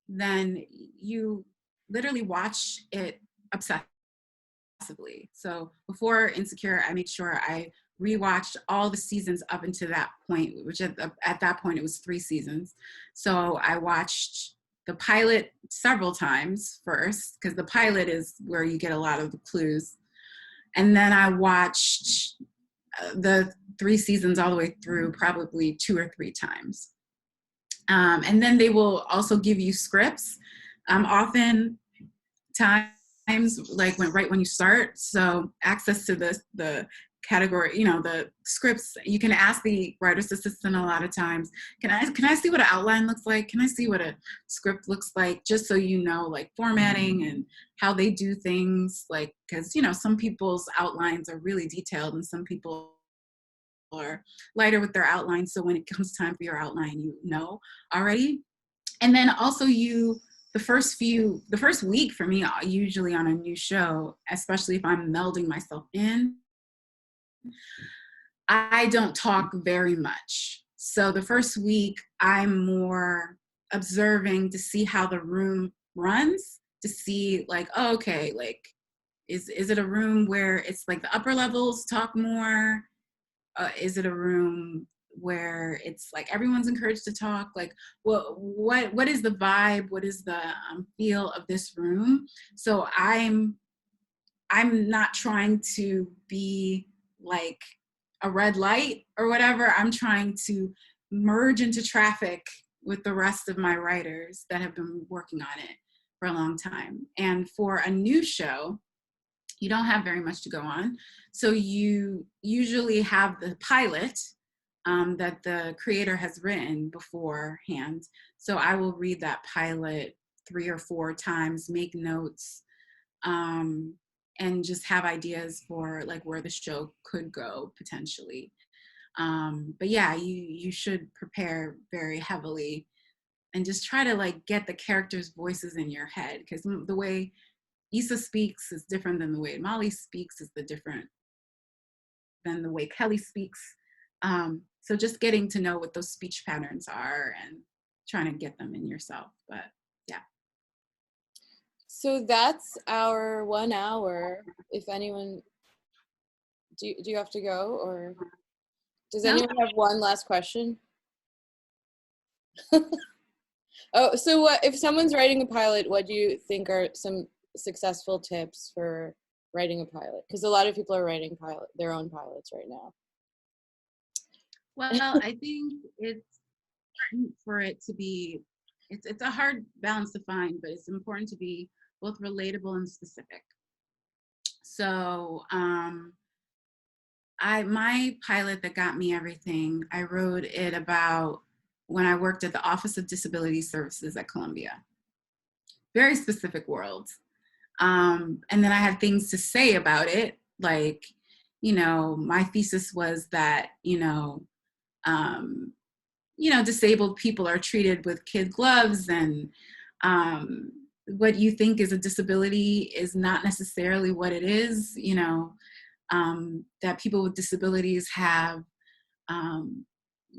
then you literally watch it obsessively. So before Insecure, I made sure I rewatched all the seasons up until that point, which at that point it was 3 seasons. So I watched the pilot several times first, because the pilot is where you get a lot of the clues. And then I watched the 3 seasons all the way through probably 2 or 3 times. And then they will also give you scripts, often times like right when you start. So access to the category, the scripts, you can ask the writer's assistant a lot of times, can I see what an outline looks like? Can I see what a script looks like? Just so you know, like formatting and how they do things, like, because, some people's outlines are really detailed and some people are lighter with their outlines. So when it comes time for your outline, you know already. And then also the first week for me, usually on a new show, especially if I'm melding myself in, I don't talk very much. So the first week, I'm more observing to see how the room runs, to see like, oh, okay, like, is it a room where it's like the upper levels talk more? Is it a room where it's like everyone's encouraged to talk? Like, what is the vibe? What is the feel of this room? So I'm not trying to be like a red light or whatever. I'm trying to merge into traffic with the rest of my writers that have been working on it for a long time. And for a new show, you don't have very much to go on. So you usually have the pilot that the creator has written beforehand. So I will read that pilot 3 or 4 times, make notes, and just have ideas for like where the show could go potentially. But yeah, you should prepare very heavily and just try to like get the characters' voices in your head, because the way Issa speaks is different than the way Molly speaks, is different than the way Kelly speaks. So just getting to know what those speech patterns are and trying to get them in yourself. But yeah. So that's our 1 hour. If anyone, do you have to go, or does anyone have one last question? Oh, so what if someone's writing a pilot? What do you think are some successful tips for writing a pilot? Because a lot of people are writing their own pilots right now. Well, I think it's important for it to be, it's a hard balance to find, but it's important to be both relatable and specific. So my pilot that got me everything, I wrote it about when I worked at the Office of Disability Services at Columbia. Very specific world. And then I had things to say about it, like, my thesis was that, disabled people are treated with kid gloves, and what you think is a disability is not necessarily what it is, that people with disabilities have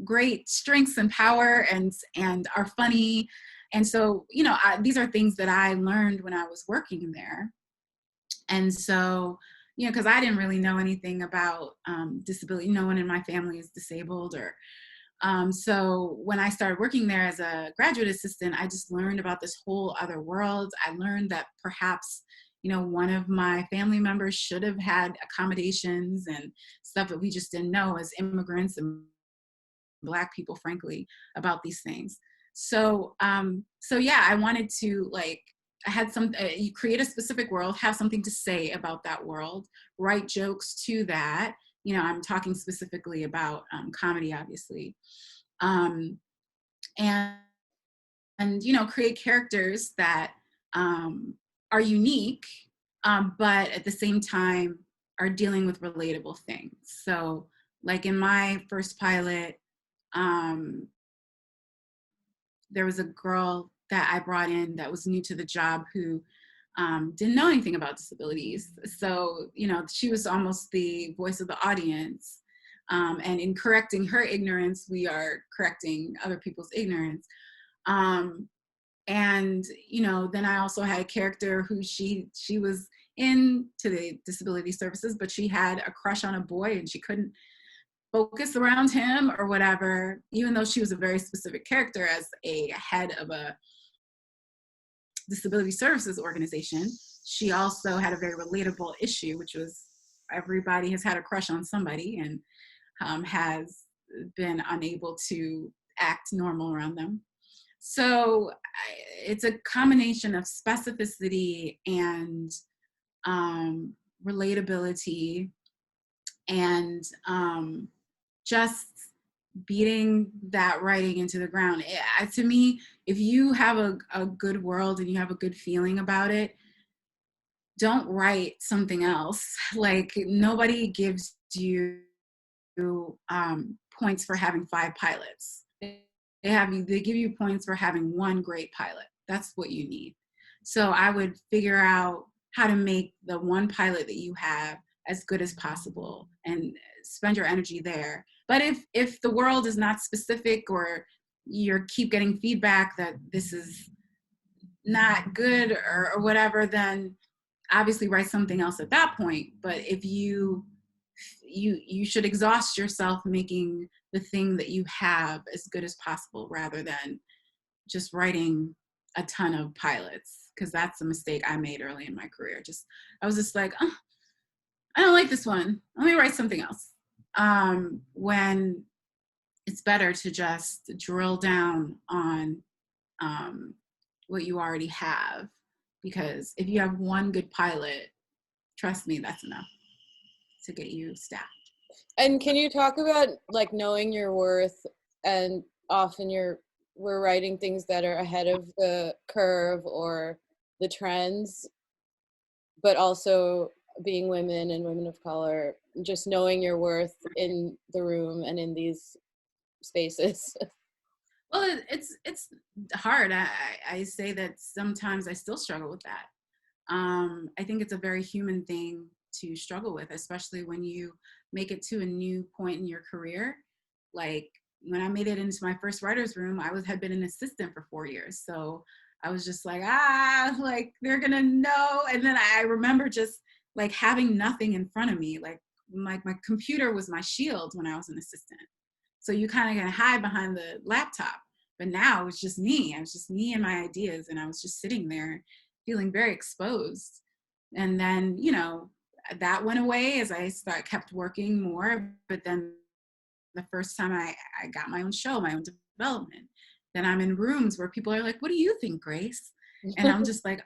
great strengths and power and are funny. And so, these are things that I learned when I was working there. And so, because I didn't really know anything about disability, no one in my family is disabled, or so when I started working there as a graduate assistant, I just learned about this whole other world. I learned that perhaps, one of my family members should have had accommodations and stuff that we just didn't know as immigrants and Black people, frankly, about these things. So, yeah, I wanted to I had you create a specific world, have something to say about that world, write jokes to that. I'm talking specifically about comedy, obviously, and create characters that are unique, but at the same time are dealing with relatable things. So, like in my first pilot, there was a girl that I brought in that was new to the job who didn't know anything about disabilities. So, she was almost the voice of the audience. And in correcting her ignorance, we are correcting other people's ignorance. And, then I also had a character who she was into the disability services, but she had a crush on a boy and she couldn't focus around him or whatever, even though she was a very specific character as a head of a disability services organization. She also had a very relatable issue, which was everybody has had a crush on somebody and has been unable to act normal around them. So it's a combination of specificity and relatability and just beating that writing into the ground. To me, if you have a good world and you have a good feeling about it, don't write something else. Like, nobody gives you points for having 5 pilots. They give you points for having 1 great pilot. That's what you need. So I would figure out how to make the 1 pilot that you have as good as possible and spend your energy there. But if the world is not specific or you keep getting feedback that this is not good or whatever, then obviously write something else at that point. But if you should exhaust yourself making the thing that you have as good as possible rather than just writing a ton of pilots, because that's a mistake I made early in my career. I was just like, oh, I don't like this one. Let me write something else. When it's better to just drill down on what you already have, because if you have 1 good pilot, trust me, that's enough to get you staffed. And can you talk about knowing your worth, and often we're writing things that are ahead of the curve or the trends, but also being women and women of color, just knowing your worth in the room and in these spaces? Well, it's hard. I say that sometimes I still struggle with that. I think it's a very human thing to struggle with, especially when you make it to a new point in your career. Like when I made it into my first writer's room, had been an assistant for 4 years. So I was just like, they're gonna know. And then I remember just having nothing in front of me. My computer was my shield when I was an assistant. So you kind of gonna hide behind the laptop. But now it's just me. I was just me and my ideas. And I was just sitting there feeling very exposed. And then, that went away as I kept working more. But then the first time I got my own show, my own development, then I'm in rooms where people are like, what do you think, Grace? And I'm just like,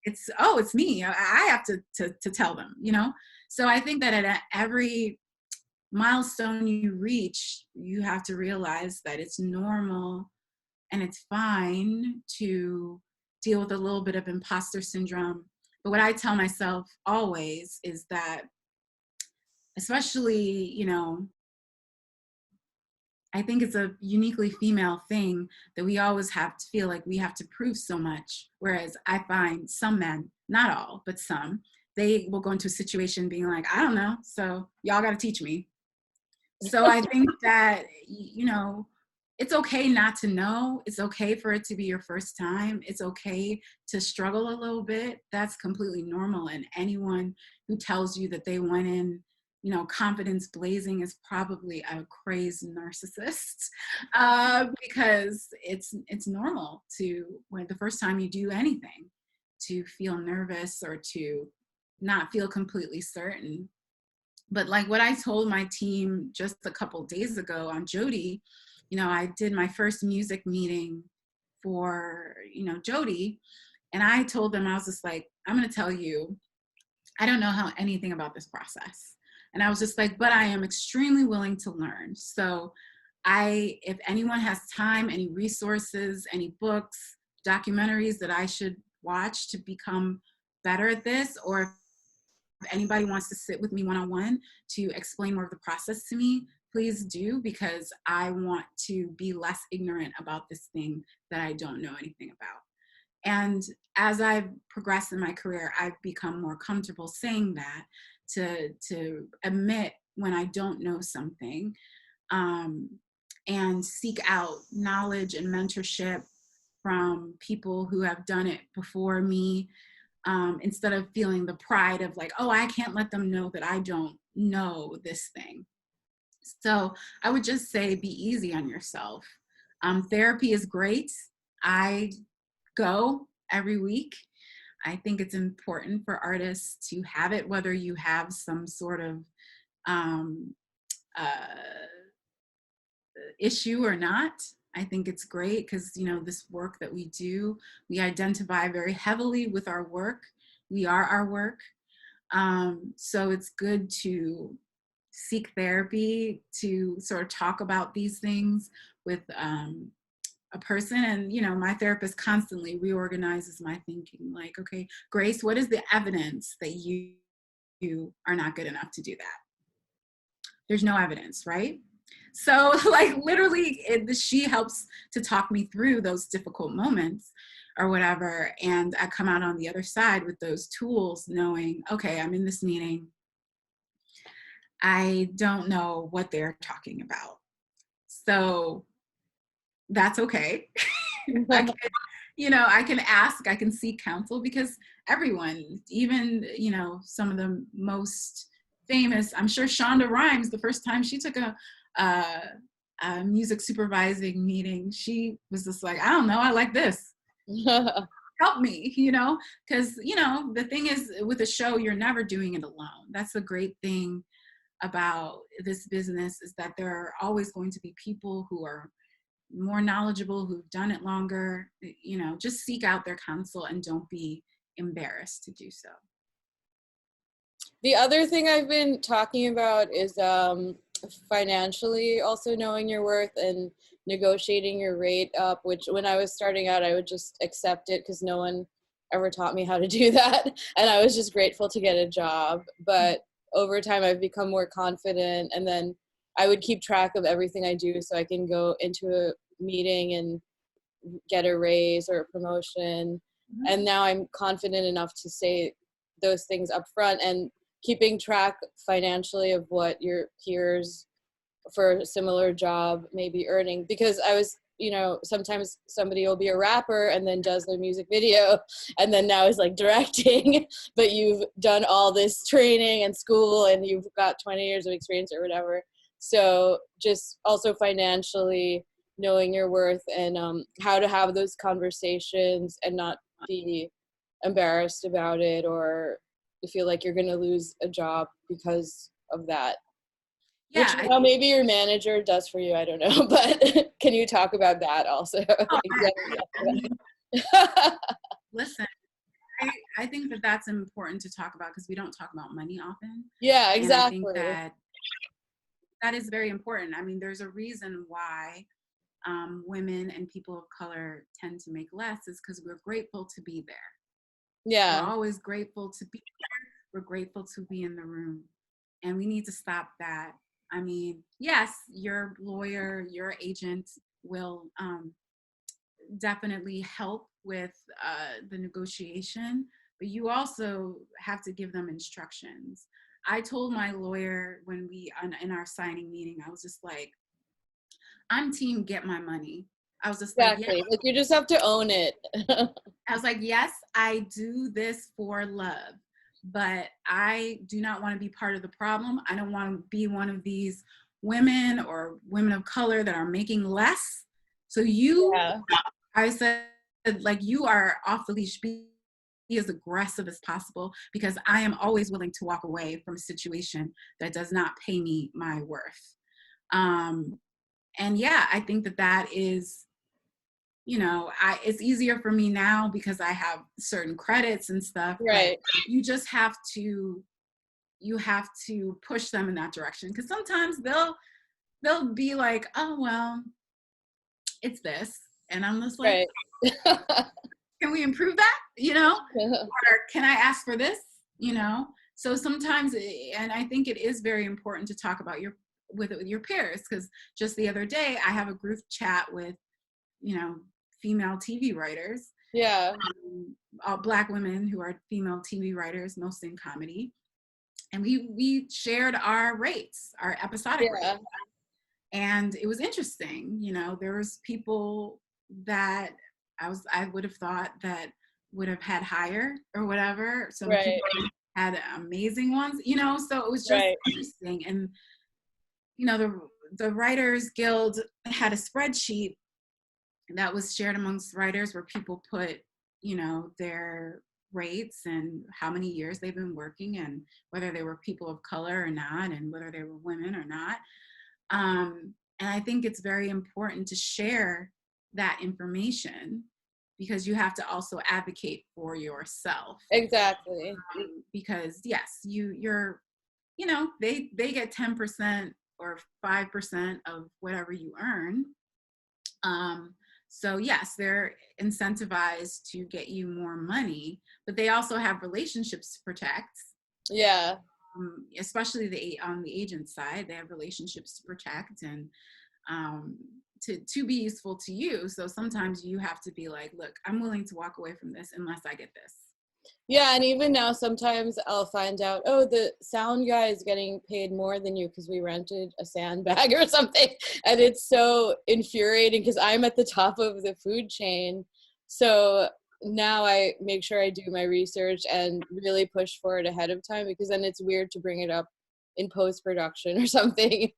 it's me. I have to tell them, So I think that at every milestone you reach, you have to realize that it's normal and it's fine to deal with a little bit of imposter syndrome. But what I tell myself always is that, especially, I think it's a uniquely female thing that we always have to feel like we have to prove so much. Whereas I find some men, not all, but some, they will go into a situation being like, I don't know, so y'all got to teach me. So I think that, it's okay not to know. It's okay for it to be your first time. It's okay to struggle a little bit. That's completely normal. And anyone who tells you that they went in, confidence blazing is probably a crazed narcissist, because it's normal to, when the first time you do anything, to feel nervous or to not feel completely certain. But like what I told my team just a couple days ago on Jody, you know, I did my first music meeting for, you know, Jody, and I told them, I was just like, I'm going to tell you, I don't know anything about this process. And I was just like, but I am extremely willing to learn. So if anyone has time, any resources, any books, documentaries that I should watch to become better at this, or if anybody wants to sit with me one-on-one to explain more of the process to me, please do, because I want to be less ignorant about this thing that I don't know anything about. And as I've progressed in my career, I've become more comfortable saying that, to admit when I don't know something, and seek out knowledge and mentorship from people who have done it before me, instead of feeling the pride of like, oh, I can't let them know that I don't know this thing. So I would just say, be easy on yourself. Therapy is great. I go every week. I think it's important for artists to have it, whether you have some sort of issue or not. I think it's great because, you know, this work that we do, we identify very heavily with our work. We are our work. So it's good to seek therapy, to sort of talk about these things with a person. And, you know, my therapist constantly reorganizes my thinking, like, okay, Grace, what is the evidence that you are not good enough to do that? There's no evidence, right? So like literally she helps to talk me through those difficult moments or whatever. And I come out on the other side with those tools, knowing, okay, I'm in this meeting. I don't know what they're talking about. So that's okay. I can, you know, I can ask, I can seek counsel, because everyone, even, you know, some of the most famous, I'm sure Shonda Rhimes, the first time she took a music supervising meeting, she was just like, I don't know, I like this. Help me, you know, because, you know, the thing is with a show, you're never doing it alone. That's the great thing about this business, is that there are always going to be people who are more knowledgeable, who've done it longer. You know, just seek out their counsel and don't be embarrassed to do so. The other thing I've been talking about is financially also knowing your worth and negotiating your rate up, which when I was starting out, I would just accept it because no one ever taught me how to do that. And I was just grateful to get a job. But over time, I've become more confident, and then I would keep track of everything I do so I can go into a meeting and get a raise or a promotion. And now I'm confident enough to say those things up front, and keeping track financially of what your peers for a similar job may be earning. Because I was, you know, sometimes somebody will be a rapper and then does their music video and then now is like directing, but you've done all this training and school and you've got 20 years of experience or whatever. So just also financially knowing your worth and how to have those conversations and not be embarrassed about it or feel like you're going to lose a job because of that. Yeah, which, well, maybe your manager does for you, I don't know, but can you talk about that also? Listen, I think that that's important to talk about, because we don't talk about money often. Yeah, exactly. And I think that is very important. I mean, there's a reason why women and people of color tend to make less, is because we're grateful to be there. Yeah. We're always grateful to be there. We're grateful to be in the room. And we need to stop that. I mean, yes, your lawyer, your agent will definitely help with the negotiation, but you also have to give them instructions. I told my lawyer when in our signing meeting, I was just like, I'm team get my money. I was just exactly. like, yeah. Like you just have to own it. I was like, yes, I do this for love, but I do not want to be part of the problem. I don't want to be one of these women or women of color that are making less. So you, yeah. I said, like, you are off the leash. as aggressive as possible, because I am always willing to walk away from a situation that does not pay me my worth. And yeah, I think that is, it's easier for me now because I have certain credits and stuff, Right. but you just have to, push them in that direction. Cause sometimes they'll be like, oh, well, it's this. And I'm just like, Right. can we improve that? Or can I ask for this? So sometimes, and I think it is very important to talk about with your peers, because just the other day I have a group chat with, female TV writers. Yeah. All Black women who are female TV writers, mostly in comedy. And we shared our rates, our episodic rates. And it was interesting, there was people that I would have thought that would have had higher or whatever. Some people had amazing ones, so it was just interesting. And, the Writers Guild had a spreadsheet that was shared amongst writers where people put, their rates and how many years they've been working and whether they were people of color or not and whether they were women or not. And I think it's very important to share that information because you have to also advocate for yourself. Exactly. Because yes, you're, they get 10% or 5% of whatever you earn. So yes, they're incentivized to get you more money, but they also have relationships to protect. Yeah. Especially on the agent side, they have relationships to protect and to be useful to you. So sometimes you have to be like, look, I'm willing to walk away from this unless I get this. Yeah, and even now sometimes I'll find out, oh, the sound guy is getting paid more than you because we rented a sandbag or something. And it's so infuriating because I'm at the top of the food chain. So now I make sure I do my research and really push for it ahead of time, because then it's weird to bring it up in post-production or something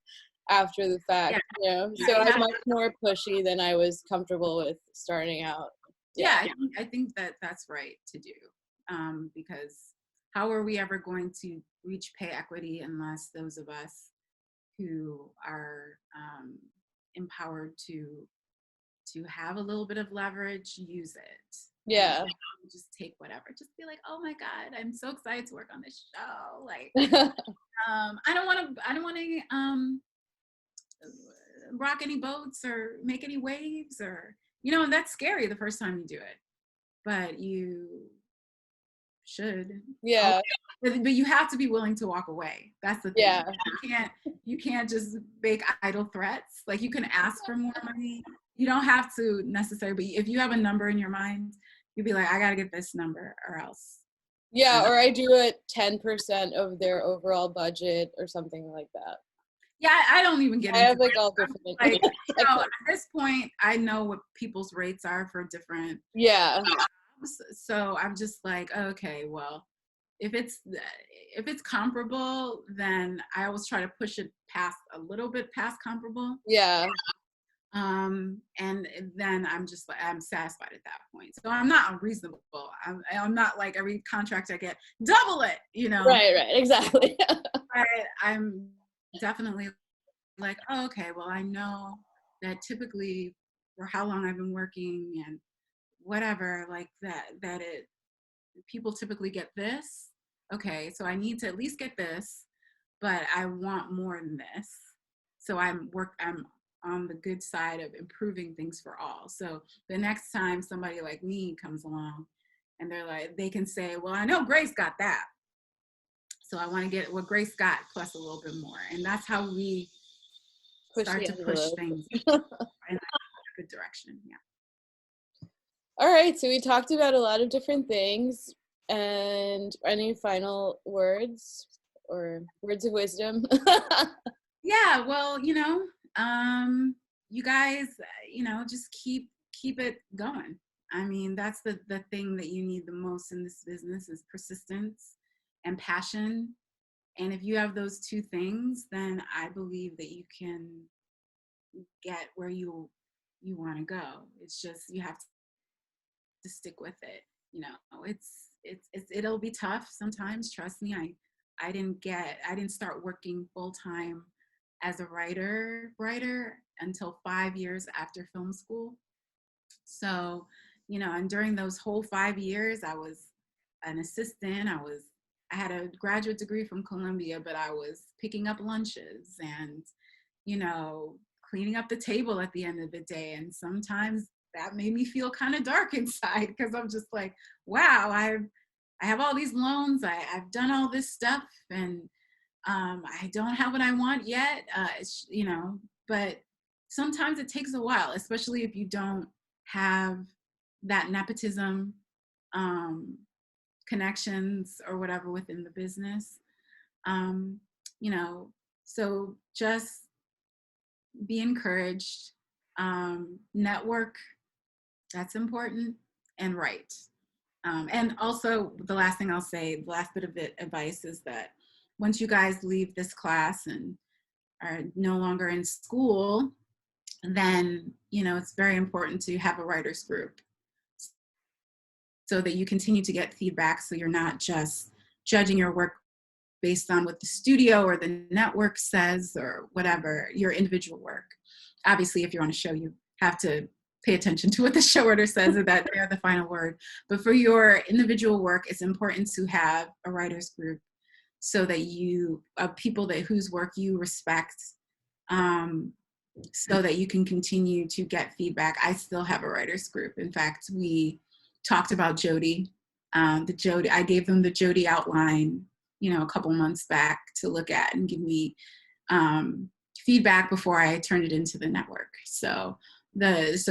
after the fact, So I'm much more pushy than I was comfortable with starting out. Yeah, I think that's right to do. Because how are we ever going to reach pay equity unless those of us who are empowered to have a little bit of leverage use it? Yeah. Just take whatever. Just be like, oh my God, I'm so excited to work on this show. Like, I don't want to rock any boats or make any waves or and that's scary the first time you do it, but you should. Yeah. But you have to be willing to walk away. That's the thing. Yeah. You can't just make idle threats. Like, you can ask for more money. You don't have to necessarily, but if you have a number in your mind, you'd be like, I gotta get this number or else. Yeah, or I do it 10% of their overall budget or something like that. Yeah, I don't even get into I have like all different. Like, at this point, I know what people's rates are for different. Yeah. So I'm just like, okay, well, if it's comparable, then I always try to push it past a little bit past comparable. Yeah. And then I'm just like, I'm satisfied at that point. So I'm not unreasonable. I'm not like every contract I get, double it, Right, exactly. But I'm definitely like, oh, okay, well, I know that typically for how long I've been working and whatever, like that people typically get this. Okay, so I need to at least get this, but I want more than this. So I'm on the good side of improving things for all. So the next time somebody like me comes along and they're like, they can say, well, I know Grace got that, so I want to get what Grace got plus a little bit more. And that's how we start to push things in a good direction. Yeah. All right, so we talked about a lot of different things. And any final words or words of wisdom? Yeah, well, you guys, just keep it going. I mean, that's the thing that you need the most in this business is persistence and passion. And if you have those two things, then I believe that you can get where you want to go. It's just you have to stick with it. you know, it'll be tough sometimes. Trust me. I didn't start working full time as a writer until 5 years after film school. So, you know, and during those whole 5 years, I was an assistant. I had a graduate degree from Columbia, but I was picking up lunches and, you know, cleaning up the table at the end of the day. And sometimes that made me feel kind of dark inside, because I'm just like, wow, I have all these loans. I've done all this stuff, and I don't have what I want yet. You know, but sometimes it takes a while, especially if you don't have that nepotism, connections or whatever within the business. You know, so just be encouraged, network, that's important, and write. And also, the last thing I'll say, the last bit of advice is that once you guys leave this class and are no longer in school, then, you know, it's very important to have a writer's group so that you continue to get feedback, so you're not just judging your work based on what the studio or the network says or whatever, your individual work. Obviously, if you're on a show, you have to pay attention to what the show order says, and that they're the final word. But for your individual work, it's important to have a writer's group so that you, people whose work you respect, so that you can continue to get feedback. I still have a writer's group. In fact, we talked about Jody. I gave them the Jody outline, you know, a couple months back to look at and give me feedback before I turned it into the network. So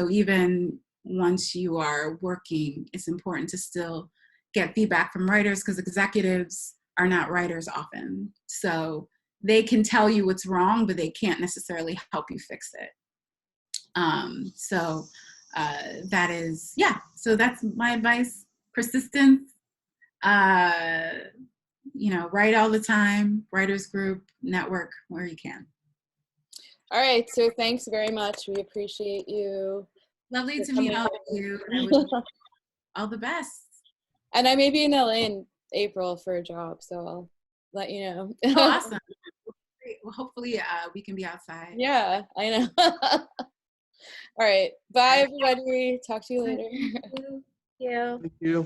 even once you are working, it's important to still get feedback from writers, because executives are not writers often. So they can tell you what's wrong, but they can't necessarily help you fix it. That is, yeah, so that's my advice. Persistence, you know, write all the time, writers group, network where you can. All right, so thanks very much. We appreciate you. Lovely to meet all of you. I wish you all the best. And I may be in LA in April for a job, so I'll let you know. Oh, awesome. Great. Well, hopefully we can be outside. Yeah, I know. All right, bye everybody. Talk to you later. Yeah. Thank you.